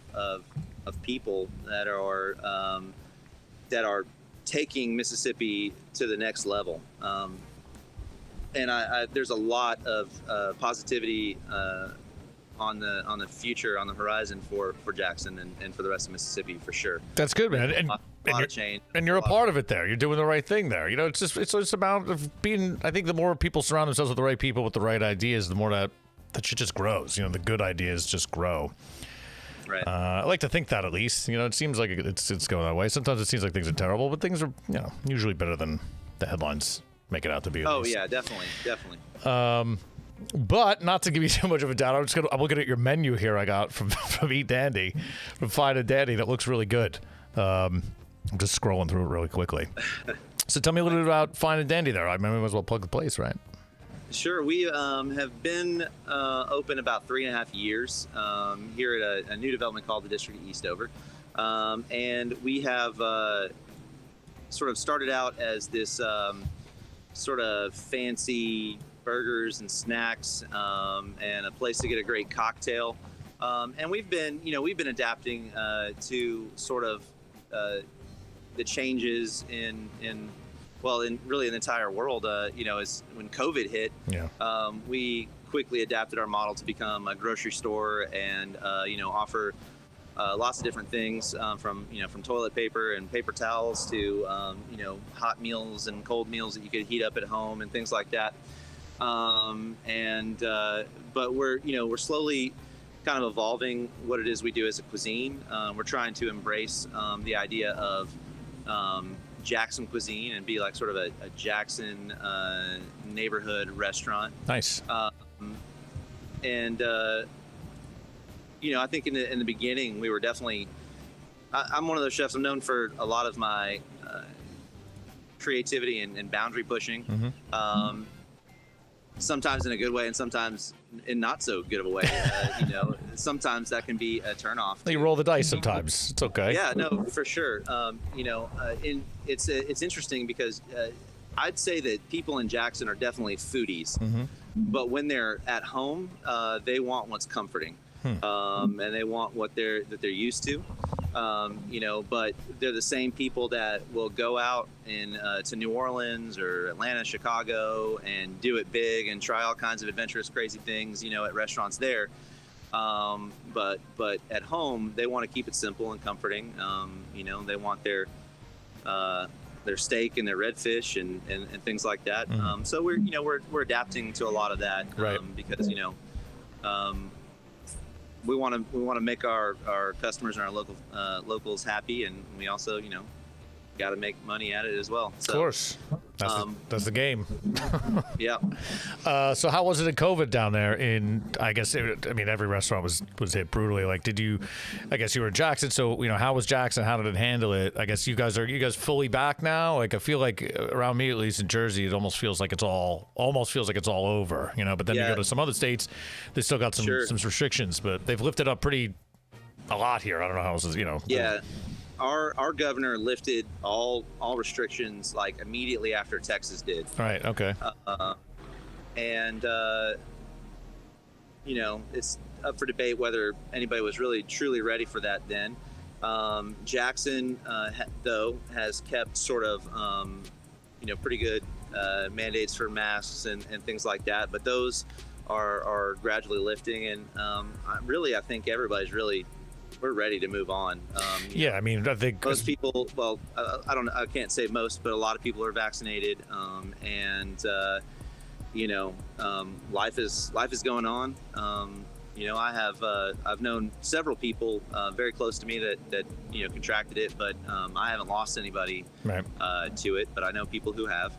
people that are taking Mississippi to the next level. And there's a lot of positivity on the future, on the horizon for Jackson and for the rest of Mississippi, for sure. That's good, man. A lot of change. And you're a part of it there. You're doing the right thing there. It's about being, I think the more people surround themselves with the right people with the right ideas, the more that shit just grows. The good ideas just grow. Right. I like to think that, at least. It seems like it's going that way. Sometimes it seems like things are terrible, but things are, usually better than the headlines make it out to be. Oh, yeah, definitely. But not to give you too much of a doubt, I'm looking at your menu here I got from Eat Dandy, from Fine and Dandy, that looks really good. I'm just scrolling through it really quickly. So tell me a little bit about Fine and Dandy there. I mean, we might as well plug the place, right? Sure. We have been open about 3.5 years here at a new development called the District of Eastover. And we have sort of started out as this sort of fancy burgers and snacks and a place to get a great cocktail. And we've been adapting to sort of the changes in really in the entire world. As when COVID hit, we quickly adapted our model to become a grocery store and offer lots of different things from toilet paper and paper towels to hot meals and cold meals that you could heat up at home and things like that. But we're slowly kind of evolving what it is we do as a cuisine. We're trying to embrace the idea of Jackson cuisine and be like sort of a Jackson neighborhood restaurant. Nice. I think in the beginning we were definitely. I'm one of those chefs. I'm known for a lot of my creativity and boundary pushing. Mm-hmm. Sometimes in a good way, and sometimes in not so good of a way. Sometimes that can be a turnoff. You roll the dice sometimes. It's okay. Yeah, no, for sure. It's interesting because I'd say that people in Jackson are definitely foodies, Mm-hmm. but when they're at home, they want what's comforting, and they want what they're used to. But they're the same people that will go out to New Orleans or Atlanta, Chicago, and do it big and try all kinds of adventurous, crazy things, at restaurants there. But at home, they want to keep it simple and comforting. They want their steak and their redfish and things like that. Mm-hmm. So we're adapting to a lot of that, right. Because we want to make our customers and our locals happy, and we also got to make money at it as well. So, of course, that's the game. Yeah. So how was it in COVID down there? Every restaurant was hit brutally. Like, I guess you were in Jackson. So how was Jackson? How did it handle it? I guess you guys fully back now. Like, I feel like around me, at least in Jersey, it almost feels like it's all over. But then you go to some other states, they still got some restrictions, but they've lifted up a lot here. I don't know how else is. Yeah. Our governor lifted all restrictions like immediately after Texas did. Right. Okay. It's up for debate whether anybody was really truly ready for that then. Jackson, though, has kept sort of pretty good mandates for masks and things like that, but those are gradually lifting, and I think everybody's really. We're ready to move on. I think most people. Well, I can't say most, but a lot of people are vaccinated, life is going on. I've known several people very close to me that contracted it, but I haven't lost anybody to it. But I know people who have.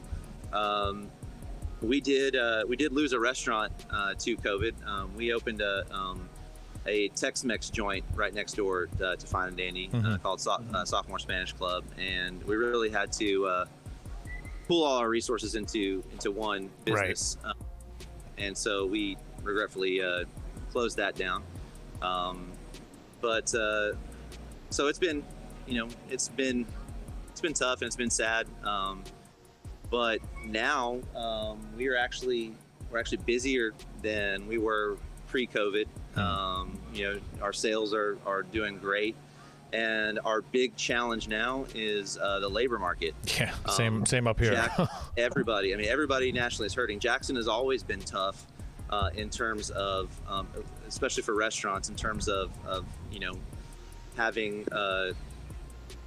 We did lose a restaurant to COVID. We opened a Tex-Mex joint right next door to Fine and Dandy called Sophomore Spanish Club, and we really had to pool all our resources into one business, and so we regretfully closed that down. But so it's been tough and it's been sad. But now we're actually busier than we were pre-COVID. Our sales are doing great, and our big challenge now is the labor market. Yeah, same up here. Everybody nationally is hurting. Jackson has always been tough in terms of, especially for restaurants, in terms of having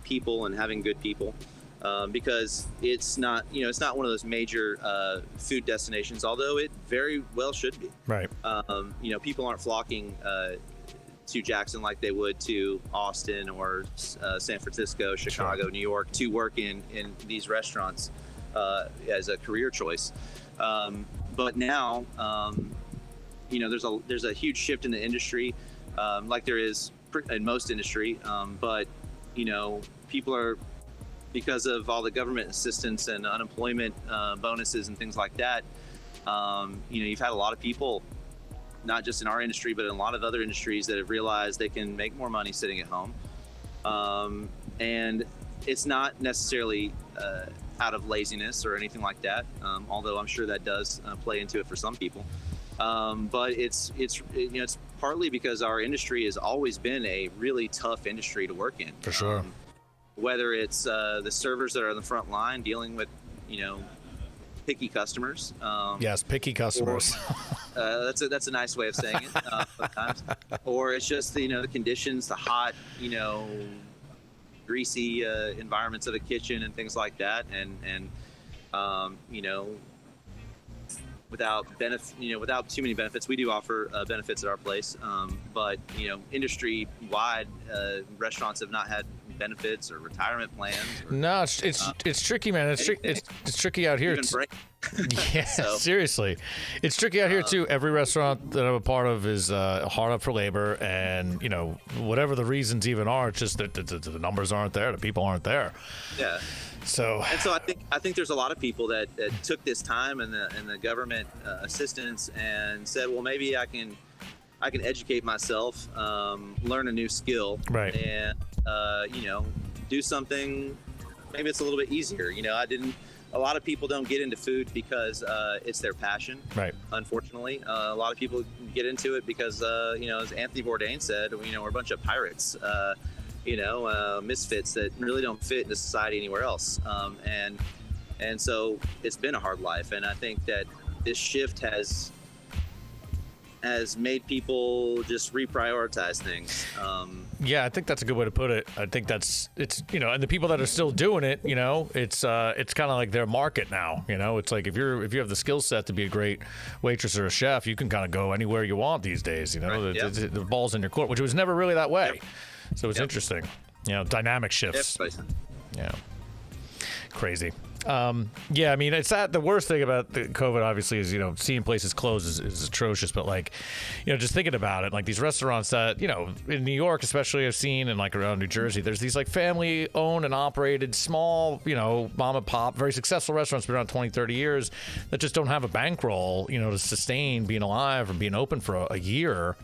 people and having good people. Because it's not one of those major food destinations, although it very well should be. Right. People aren't flocking to Jackson like they would to Austin or San Francisco, Chicago, New York to work in these restaurants as a career choice. But now, there's a huge shift in the industry, like there is in most industry. But people are, because of all the government assistance and unemployment bonuses and things like that, you've had a lot of people, not just in our industry, but in a lot of other industries, that have realized they can make more money sitting at home. And it's not necessarily out of laziness or anything like that, although I'm sure that does play into it for some people. But it's partly because our industry has always been a really tough industry to work in. For sure. Whether it's the servers that are on the front line dealing with, picky customers. Yes, picky customers. Or, that's a nice way of saying it sometimes. Or it's just the conditions, the hot, greasy environments of a kitchen and things like that, and without too many benefits. We do offer benefits at our place, but industry-wide, restaurants have not had benefits or retirement plans. No, it's tricky, man. It's tricky out here. Yeah, so, seriously, it's tricky out here too. Every restaurant that I'm a part of is hard up for labor, and whatever the reasons even are, it's just that the numbers aren't there, the people aren't there. Yeah. So I think there's a lot of people that took this time and the government assistance and said, well, maybe I can educate myself, learn a new skill, right, and do something. Maybe it's a little bit easier. A lot of people don't get into food because it's their passion. Right. Unfortunately, a lot of people get into it because as Anthony Bourdain said, we're a bunch of pirates. Misfits that really don't fit into society anywhere else. And so it's been a hard life. And I think that this shift has made people just reprioritize things. Yeah, I think that's a good way to put it. I think it's and the people that are still doing it, it's kind of like their market now. It's like if you have the skill set to be a great waitress or a chef, you can kind of go anywhere you want these days. Right. The ball's in your court, which was never really that way. Yep. So it's interesting. Dynamic shifts. Yep. Yeah. Crazy. Yeah, I mean, it's that the worst thing about the COVID, obviously, is seeing places close is atrocious. But just thinking about it, like these restaurants that in New York, especially, I've seen, and like around New Jersey, there's these like family owned and operated small, mom and pop, very successful restaurants, been around 20, 30 years, that just don't have a bankroll, to sustain being alive and being open for a year,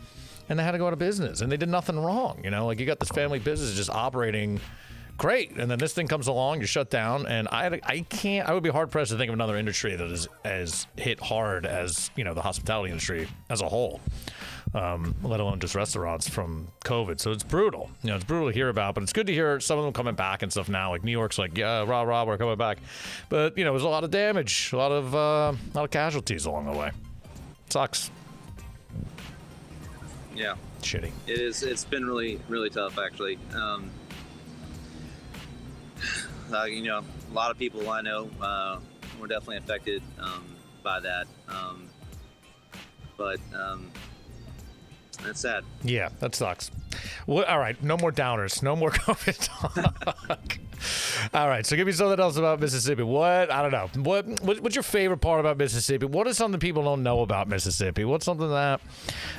and they had to go out of business, and they did nothing wrong. Like you got this family business just operating great, and then this thing comes along, you shut down, and I would be hard pressed to think of another industry that is as hit hard as the hospitality industry as a whole, let alone just restaurants from COVID. So it's brutal. It's brutal to hear about, but it's good to hear some of them coming back and stuff now. Like New York's like, yeah, rah, we're coming back, but there's a lot of damage, a lot of casualties along the way. Sucks. Yeah. Shitty. It is. It's been really, really tough, actually. A lot of people I know were definitely affected by that. But That's sad. Yeah, that sucks. Well, all right, no more downers, no more COVID talk. All right, so give me something else about Mississippi. What? I don't know. What's your favorite part about Mississippi? What is something people don't know about Mississippi? What's something that,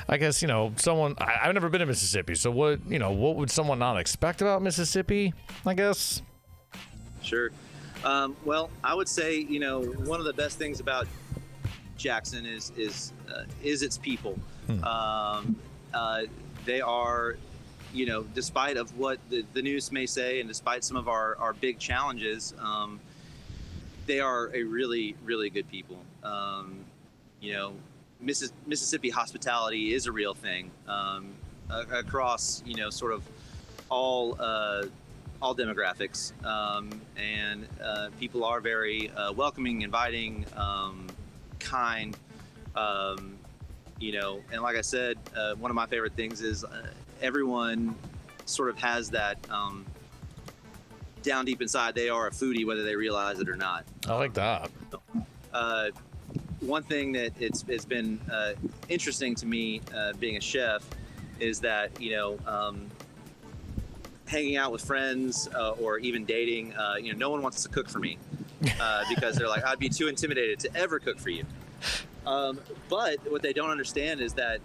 I guess, someone, I've never been to Mississippi, so what would someone not expect about Mississippi, I guess? Sure. Well, I would say, one of the best things about Jackson is its people. They are, despite of what the news may say, and despite some of our big challenges, they are a really, really good people. Mississippi hospitality is a real thing across, sort of all demographics, and people are very welcoming, inviting, kind. And like I said, one of my favorite things is everyone sort of has that down deep inside, they are a foodie, whether they realize it or not. I like that. One thing that it's been interesting to me being a chef is that, hanging out with friends or even dating, no one wants to cook for me because they're like, I'd be too intimidated to ever cook for you. But what they don't understand is that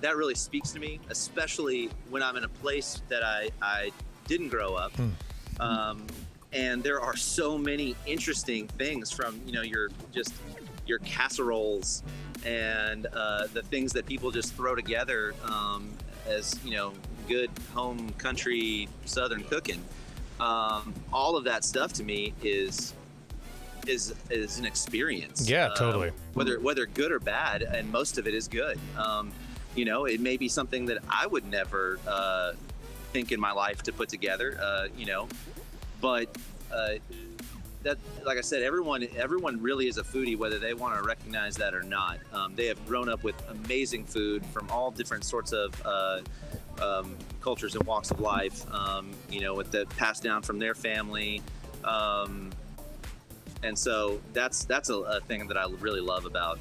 really speaks to me, especially when I'm in a place that I didn't grow up. And there are so many interesting things from, your casseroles and the things that people just throw together as, good home country Southern cooking. All of that stuff to me is an experience. Yeah, totally. Whether good or bad, and most of it is good. It may be something that I would never think in my life to put together. But that, like I said, everyone really is a foodie, whether they want to recognize that or not. They have grown up with amazing food from all different sorts of cultures and walks of life. With the passed down from their family. And so that's a thing that I really love about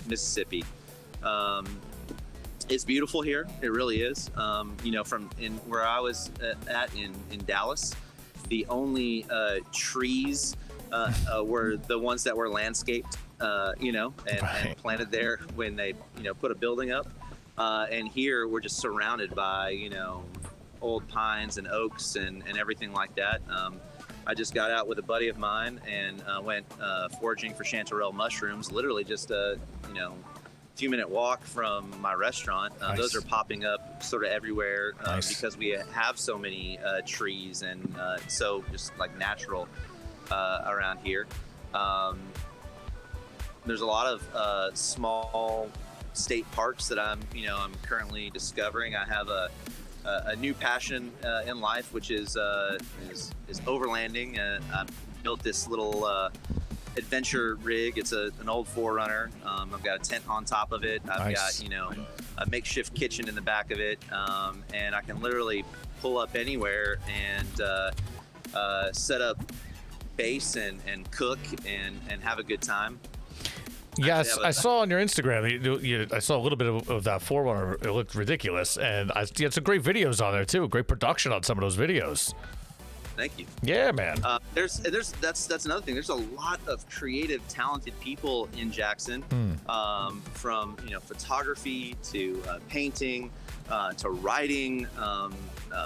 Mississippi. It's beautiful here. It really is. From where I was at in Dallas, the only trees were the ones that were landscaped, and planted there when they, put a building up. And here we're just surrounded by, old pines and oaks and everything like that. I just got out with a buddy of mine and went foraging for chanterelle mushrooms, literally just a few-minute walk from my restaurant. Nice. Those are popping up sort of everywhere Nice. because we have so many trees and so just like natural around here. There's a lot of small state parks that I'm currently discovering. I have a new passion in life, which is overlanding. I built this little adventure rig. It's an old 4Runner. I've got a tent on top of it. I've Nice. got a makeshift kitchen in the back of it, and I can literally pull up anywhere and set up base and cook and have a good time. Yes, I saw on your Instagram. I saw a little bit of that 4Runner. It looked ridiculous, and you had some great videos on there too. Great production on some of those videos. Thank you. Yeah, man. That's another thing. There's a lot of creative, talented people in Jackson, from photography to painting to writing,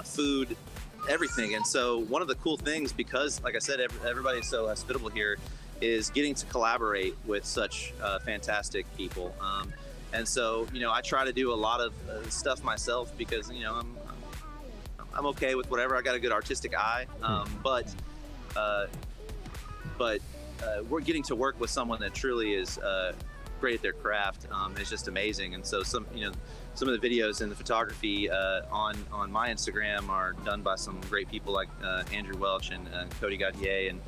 food, everything. And so one of the cool things, because like I said, everybody is so hospitable here, is getting to collaborate with such fantastic people. And so, I try to do a lot of stuff myself because, I'm okay with whatever. I got a good artistic eye. But we're getting to work with someone that truly is great at their craft. Is just amazing. And so some of the videos and the photography on my Instagram are done by some great people like Andrew Welch and Cody Gautier, and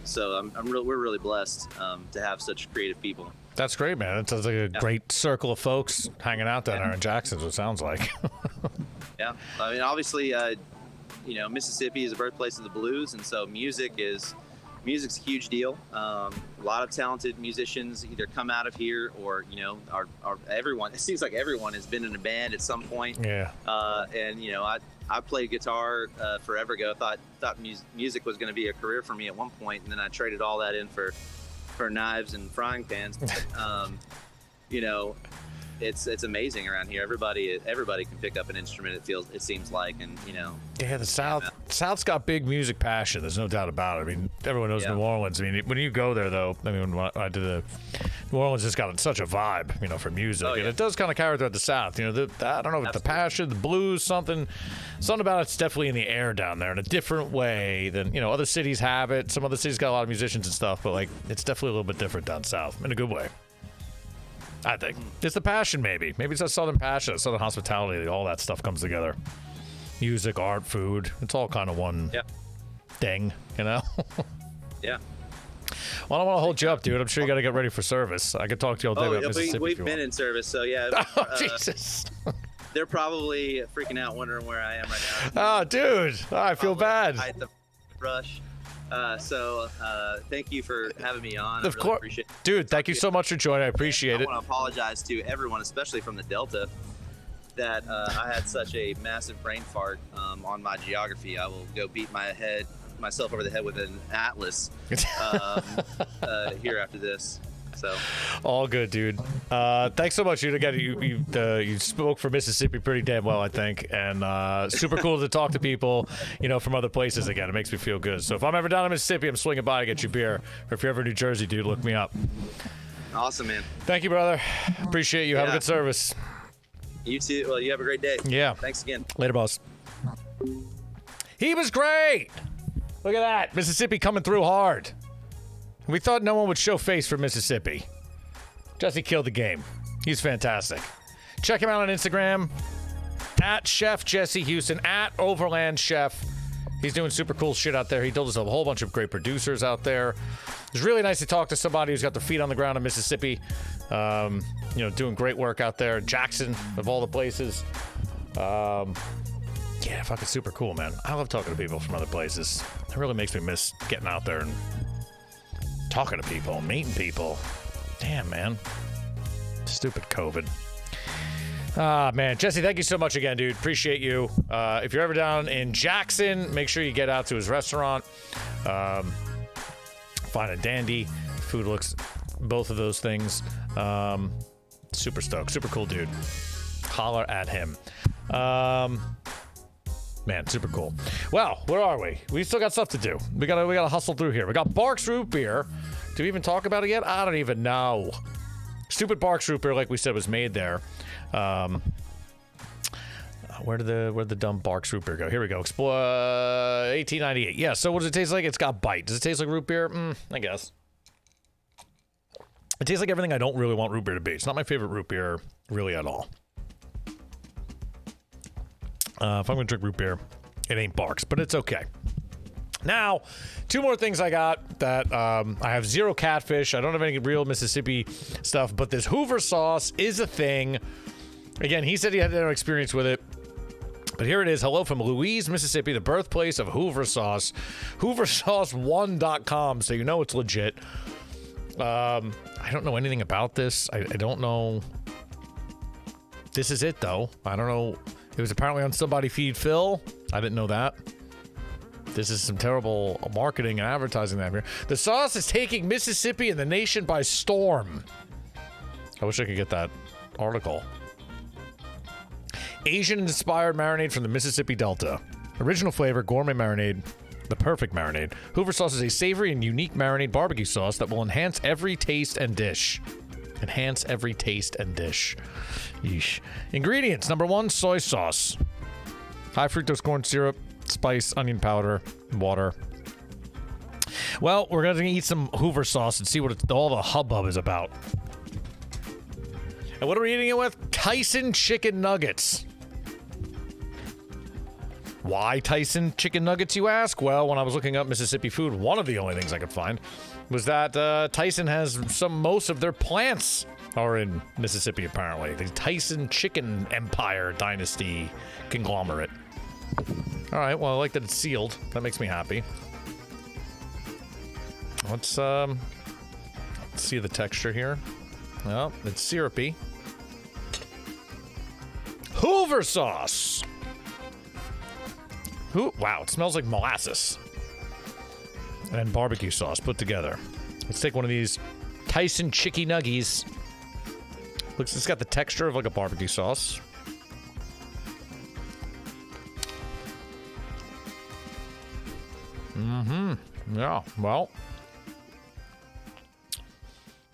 so we're really blessed to have such creative people. That's great, man. It sounds like a great circle of folks hanging out down there in Jackson, what it sounds like. Yeah. I mean, obviously, Mississippi is the birthplace of the blues, and so music is music's a huge deal. A lot of talented musicians either come out of here or, you know, are everyone. It seems like everyone has been in a band at some point. Yeah. And you know, I played guitar forever ago. Thought music was going to be a career for me at one point, and then I traded all that in for knives and frying pans. You know, it's amazing around here. Everybody can pick up an instrument. It seems like, and you know. Yeah, the South's got big music passion. There's no doubt about it. I mean, everyone knows New Orleans. I mean, when you go there, though, I mean, when I did New Orleans has got such a vibe, you know, for music, and it does kind of carry throughout the South. You know, I don't know, the passion, the blues, something about it's definitely in the air down there in a different way than, you know, other cities have it. Some other cities got a lot of musicians and stuff, but like it's definitely a little bit different down south in a good way. I think it's the passion, maybe it's that southern passion, southern hospitality. All that stuff comes together. Music, art, food. It's all kind of one thing, you know? Yeah. Well, I don't want to hold you up, dude. I'm sure you got to get ready for service. I could talk to you all day about Mississippi. We've been in service, so yeah. Oh, Jesus. They're probably freaking out, wondering where I am right now. Oh, dude. I feel bad. I had the rush. So thank you for having me on. Of course. Appreciate it. Dude, thank you so much for joining. I appreciate it. I want to apologize to everyone, especially from the Delta, that I had such a massive brain fart on my geography. I will go beat myself over the head with an atlas here after this. So all good, dude. Thanks so much, dude. Again, you spoke for Mississippi pretty damn well, I think, and super cool to talk to people, you know, from other places. Again, it makes me feel good. So if I'm ever down in Mississippi, I'm swinging by to get you beer. Or if you're ever in New Jersey, dude, look me up. Awesome, man. Thank you, brother. Appreciate you. Have a good service. You too. Well, you have a great day. Yeah. Thanks again. Later, boss. He was great. Look at that. Mississippi coming through hard. We thought no one would show face for Mississippi. Jesse killed the game. He's fantastic. Check him out on Instagram, at Chef Jesse Houston, at Overland Chef. He's doing super cool shit out there. He told us a whole bunch of great producers out there. It's really nice to talk to somebody who's got their feet on the ground in Mississippi. You know, doing great work out there. Jackson, of all the places. Yeah, fucking super cool, man. I love talking to people from other places. It really makes me miss getting out there and talking to people, meeting people. Damn, man. Stupid COVID. Ah, man. Jesse, thank you so much again, dude. Appreciate you. If you're ever down in Jackson, make sure you get out to his restaurant. Fine and dandy. Food looks, both of those things. Super stoked. Super cool dude. Holler at him. Man, super cool. Well, where are we? We still got stuff to do. We gotta hustle through here. We got BARQS root beer. Did we even talk about it yet? I don't even know. Stupid BARQS root beer, like we said, was made there. Where did the dumb BARQS root beer go? Here we go. 1898. Yeah. So what does it taste like? It's got bite. Does it taste like root beer? I guess. It tastes like everything I don't really want root beer to be. It's not my favorite root beer, really, at all. If I'm going to drink root beer, it ain't BARQS, but it's okay. Now, two more things I got that I have zero catfish. I don't have any real Mississippi stuff, but this Hoover sauce is a thing. Again, he said he had no experience with it, but here it is. Hello from Louise, Mississippi, the birthplace of Hoover sauce. HooverSauce1.com, so you know it's legit. I don't know anything about this. I don't know. This is it, though. I don't know. It was apparently on Somebody Feed Phil. I didn't know that. This is some terrible marketing and advertising that here. The sauce is taking Mississippi and the nation by storm. I wish I could get that article. Asian-inspired marinade from the Mississippi Delta. Original flavor, gourmet marinade. The perfect marinade. Hoover sauce is a savory and unique marinade barbecue sauce that will enhance every taste and dish. Enhance every taste and dish. Yeesh. Ingredients. Number 1, soy sauce. High fructose corn syrup, spice, onion powder, water. Well, we're going to eat some Hoover sauce and see what all the hubbub is about. And what are we eating it with? Tyson chicken nuggets. Why Tyson chicken nuggets, you ask? Well, when I was looking up Mississippi food, one of the only things I could find was that Tyson has most of their plants are in Mississippi, apparently. The Tyson chicken empire dynasty conglomerate. All right, well, I like that it's sealed. That makes me happy. Let's see the texture here. Well, it's syrupy. Hoover sauce. Wow, it smells like molasses and barbecue sauce put together. Let's take one of these TYSON Chicky Nuggies. It's got the texture of like a barbecue sauce. Yeah, well.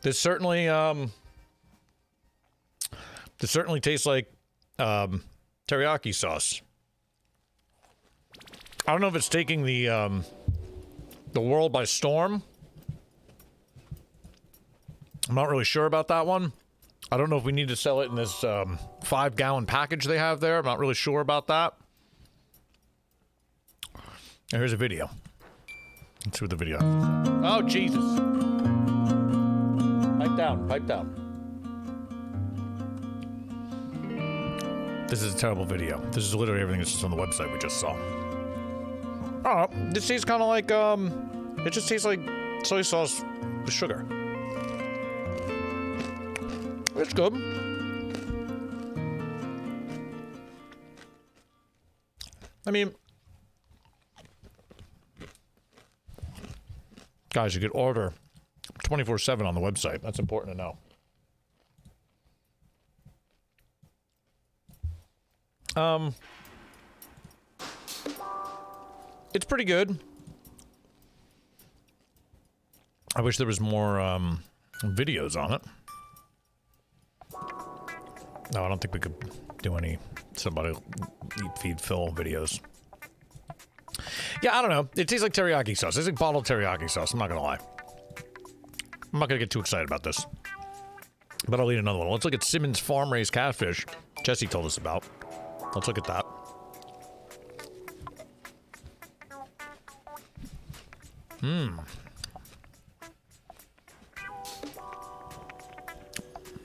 This certainly tastes like teriyaki sauce. I don't know if it's taking the world by storm. I'm not really sure about that one. I don't know if we need to sell it in this 5-gallon package they have there. I'm not really sure about that. And here's a video. Let's see what the video has. Oh, Jesus. Pipe down, pipe down. This is a terrible video. This is literally everything that's just on the website we just saw. Oh, this tastes kind of like, it just tastes like soy sauce with sugar. It's good. I mean, guys, you could order 24/7 on the website. That's important to know. It's pretty good. I wish there was more videos on it. No, I don't think we could do any somebody eat, feed, fill videos. Yeah, I don't know. It tastes like teriyaki sauce. It's like bottled teriyaki sauce. I'm not gonna lie. I'm not gonna get too excited about this. But I'll eat another one. Let's look at Simmons farm-raised catfish. Jesse told us about. Let's look at that.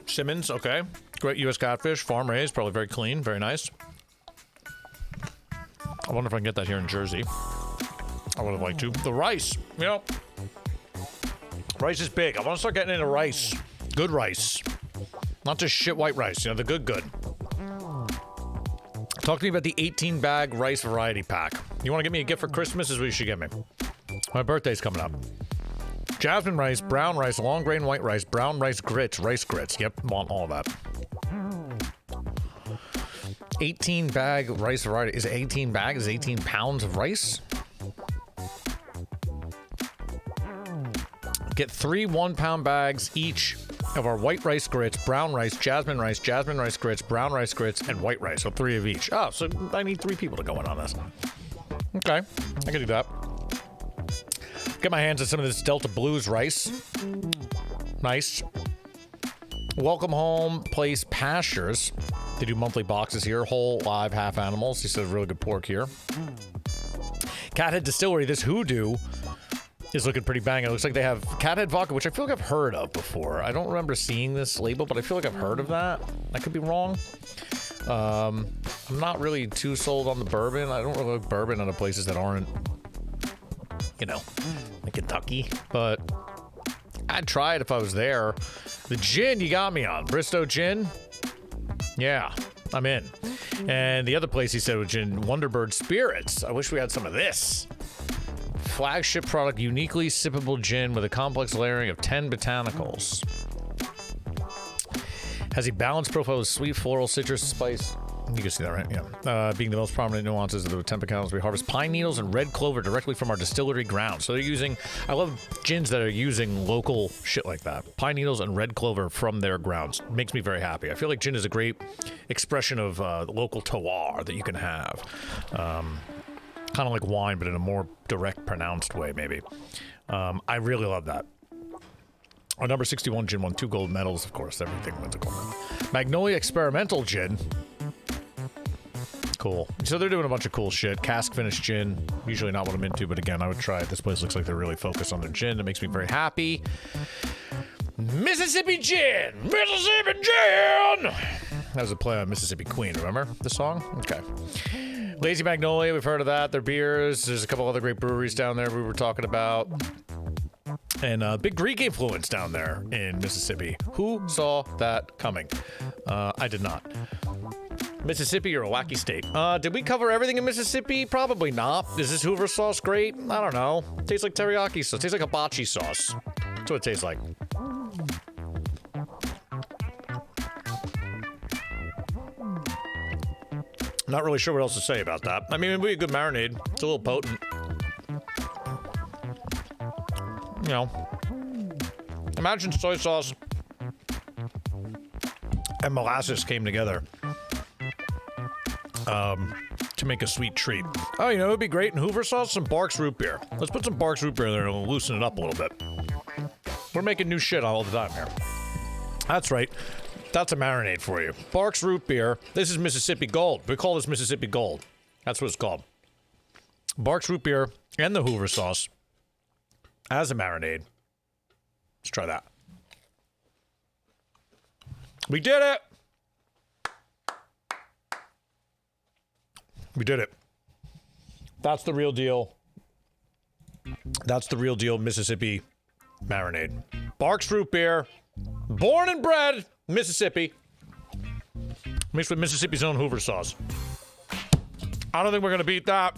Simmons, okay. Great U.S. catfish, farm-raised, probably very clean, very nice. I wonder if I can get that here in Jersey. I would have liked to. The rice, you know. Rice is big. I want to start getting into rice. Good rice. Not just shit white rice, you know, the good. Talk to me about the 18-bag rice variety pack. You want to get me a gift for Christmas is what you should get me. My birthday's coming up. Jasmine rice, brown rice, long grain white rice, brown rice grits, rice grits. Yep, want all of that. 18-bag rice variety. Is it 18 bags? Is 18 pounds of rice? Get 3 1-pound bags each of our white rice grits, brown rice grits, brown rice grits, and white rice. So 3 of each. Oh, so I need 3 people to go in on this. Okay, I can do that. Get my hands on some of this Delta Blues rice. Nice. Welcome Home Place Pastures. They do monthly boxes here. Whole, live, half animals. He says really good pork here. Cathead Distillery. This hoodoo is looking pretty banging. It looks like they have Cathead vodka, which I feel like I've heard of before. I don't remember seeing this label, but I feel like I've heard of that. I could be wrong. I'm not really too sold on the bourbon. I don't really like bourbon out of places that aren't, you know, like Kentucky, but I'd try it if I was there. The gin you got me on. Bristow Gin. Yeah, I'm in. And the other place he said was gin, Wonderbird Spirits. I wish we had some of this. Flagship product, uniquely sippable gin with a complex layering of 10 botanicals. Has a balanced profile of sweet, floral, citrus, spice. You can see that, right? Yeah. Being the most prominent nuances of the 10 botanicals, we harvest pine needles and red clover directly from our distillery grounds. So they're using, I love gins that are using local shit like that. Pine needles and red clover from their grounds. Makes me very happy. I feel like gin is a great expression of local terroir that you can have. Kind of like wine, but in a more direct, pronounced way, maybe. I really love that. Our number 61 gin won 2 gold medals, of course. Everything wins a gold medal. Magnolia Experimental Gin. Cool. So they're doing a bunch of cool shit. Cask finished gin. Usually not what I'm into, but again, I would try it. This place looks like they're really focused on their gin. It makes me very happy. Mississippi Gin! Mississippi Gin! That was a play on Mississippi Queen, remember the song? Okay. Lazy Magnolia, we've heard of that. Their beers. There's a couple other great breweries down there we were talking about. And big Greek influence down there in Mississippi. Who saw that coming? I did not. Mississippi, you're a wacky state. Did we cover everything in Mississippi? Probably not. Is this Hoover sauce great? I don't know. Tastes like teriyaki sauce. Tastes like hibachi sauce. That's what it tastes like. Not really sure what else to say about that. I mean, it'd be a good marinade. It's a little potent. You know, imagine soy sauce and molasses came together to make a sweet treat. Oh, you know, it'd be great in Hoover sauce, some BARQS root beer. Let's put some BARQS root beer there and we'll loosen it up a little bit. We're making new shit all the time here. That's right. That's a marinade for you. BARQS root beer. This is Mississippi Gold. We call this Mississippi Gold. That's what it's called. BARQS root beer and the Hoover sauce as a marinade. Let's try that. We did it! We did it. That's the real deal. That's the real deal Mississippi marinade. BARQS root beer. Born and bred Mississippi. Mixed with Mississippi's own Hoover sauce. I don't think we're going to beat that.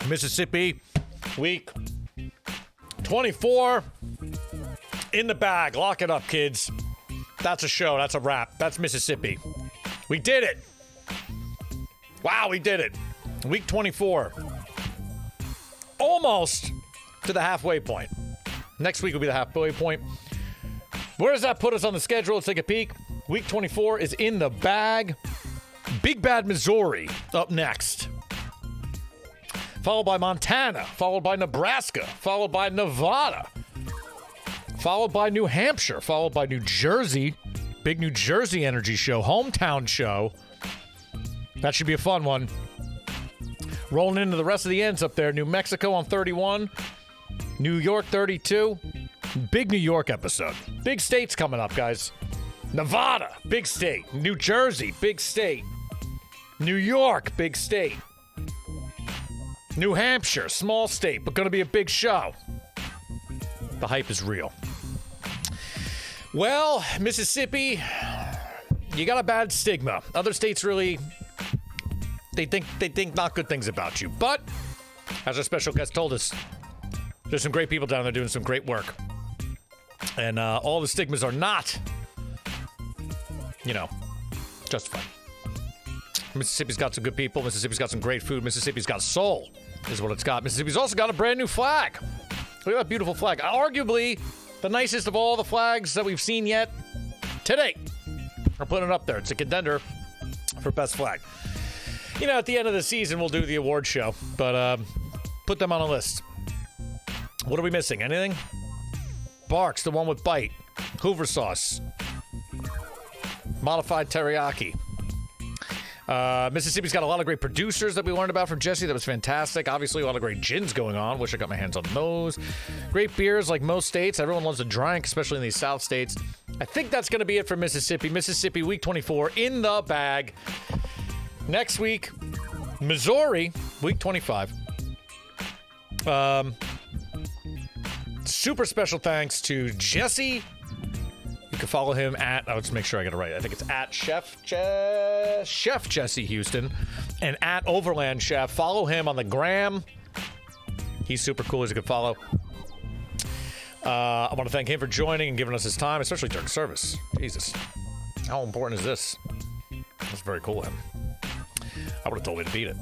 Mississippi, week 24 in the bag. Lock it up, kids. That's a show. That's a wrap. That's Mississippi. We did it. Wow, we did it. Week 24. Almost to the halfway point. Next week will be the halfway point. Where does that put us on the schedule? Let's take a peek. Week 24 is in the bag. Big Bad Missouri up next. Followed by Montana. Followed by Nebraska. Followed by Nevada. Followed by New Hampshire. Followed by New Jersey. Big New Jersey energy show. Hometown show. That should be a fun one. Rolling into the rest of the ends up there. New Mexico on 31. New York 32. Big New York episode. Big states coming up, guys. Nevada, big state. New Jersey, big state. New York, big state. New Hampshire, small state, but going to be a big show. The hype is real. Well, Mississippi, you got a bad stigma. Other states really, they think not good things about you. But, as our special guest told us, there's some great people down there doing some great work. And all the stigmas are not, you know, justified. Mississippi's got some good people. Mississippi's got some great food. Mississippi's got soul, is what it's got. Mississippi's also got a brand new flag. Look at that beautiful flag. Arguably the nicest of all the flags that we've seen yet today. We're putting it up there. It's a contender for best flag. You know, at the end of the season, we'll do the award show, but put them on a list. What are we missing? Anything? BARQS, the one with bite. Hoover sauce. Modified teriyaki. Mississippi's got a lot of great producers that we learned about from Jesse. That was fantastic. Obviously, a lot of great gins going on. Wish I got my hands on those. Great beers like most states. Everyone loves to drink, especially in these South states. I think that's going to be it for Mississippi. Mississippi, week 24, in the bag. Next week, Missouri, week 25. Super special thanks to Jesse. You can follow him at, let's make sure I get it right. I think it's at Chef Jesse Houston and at Overland Chef. Follow him on the gram. He's super cool. He's a good follow. I want to thank him for joining and giving us his time, especially during service. Jesus. How important is this? That's very cool of him. I would have told me to beat it.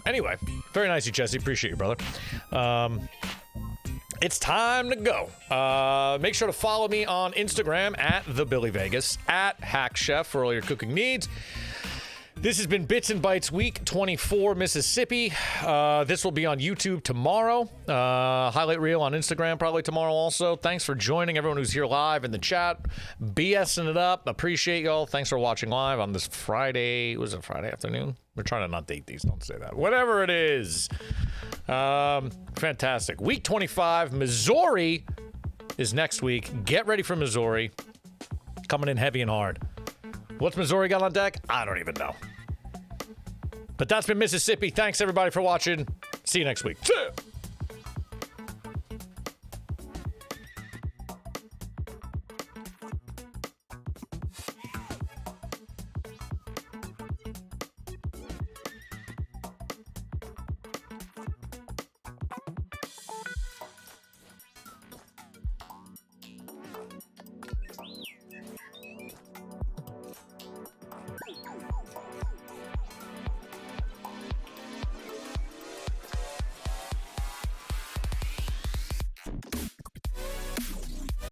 Anyway, very nice of you, Jesse. Appreciate you, brother. It's time to go. Make sure to follow me on Instagram at TheBillyVegas, at HackChef for all your cooking needs. This has been Bits and Bites Week 24, Mississippi. This will be on YouTube tomorrow. Highlight reel on Instagram probably tomorrow also. Thanks for joining everyone who's here live in the chat. BSing it up. Appreciate y'all. Thanks for watching live on this Friday. Was it Friday afternoon? We're trying to not date these. Don't say that. Whatever it is. Fantastic. Week 25. Missouri is next week. Get ready for Missouri. Coming in heavy and hard. What's Missouri got on deck? I don't even know. But that's been Mississippi. Thanks, everybody, for watching. See you next week. See ya.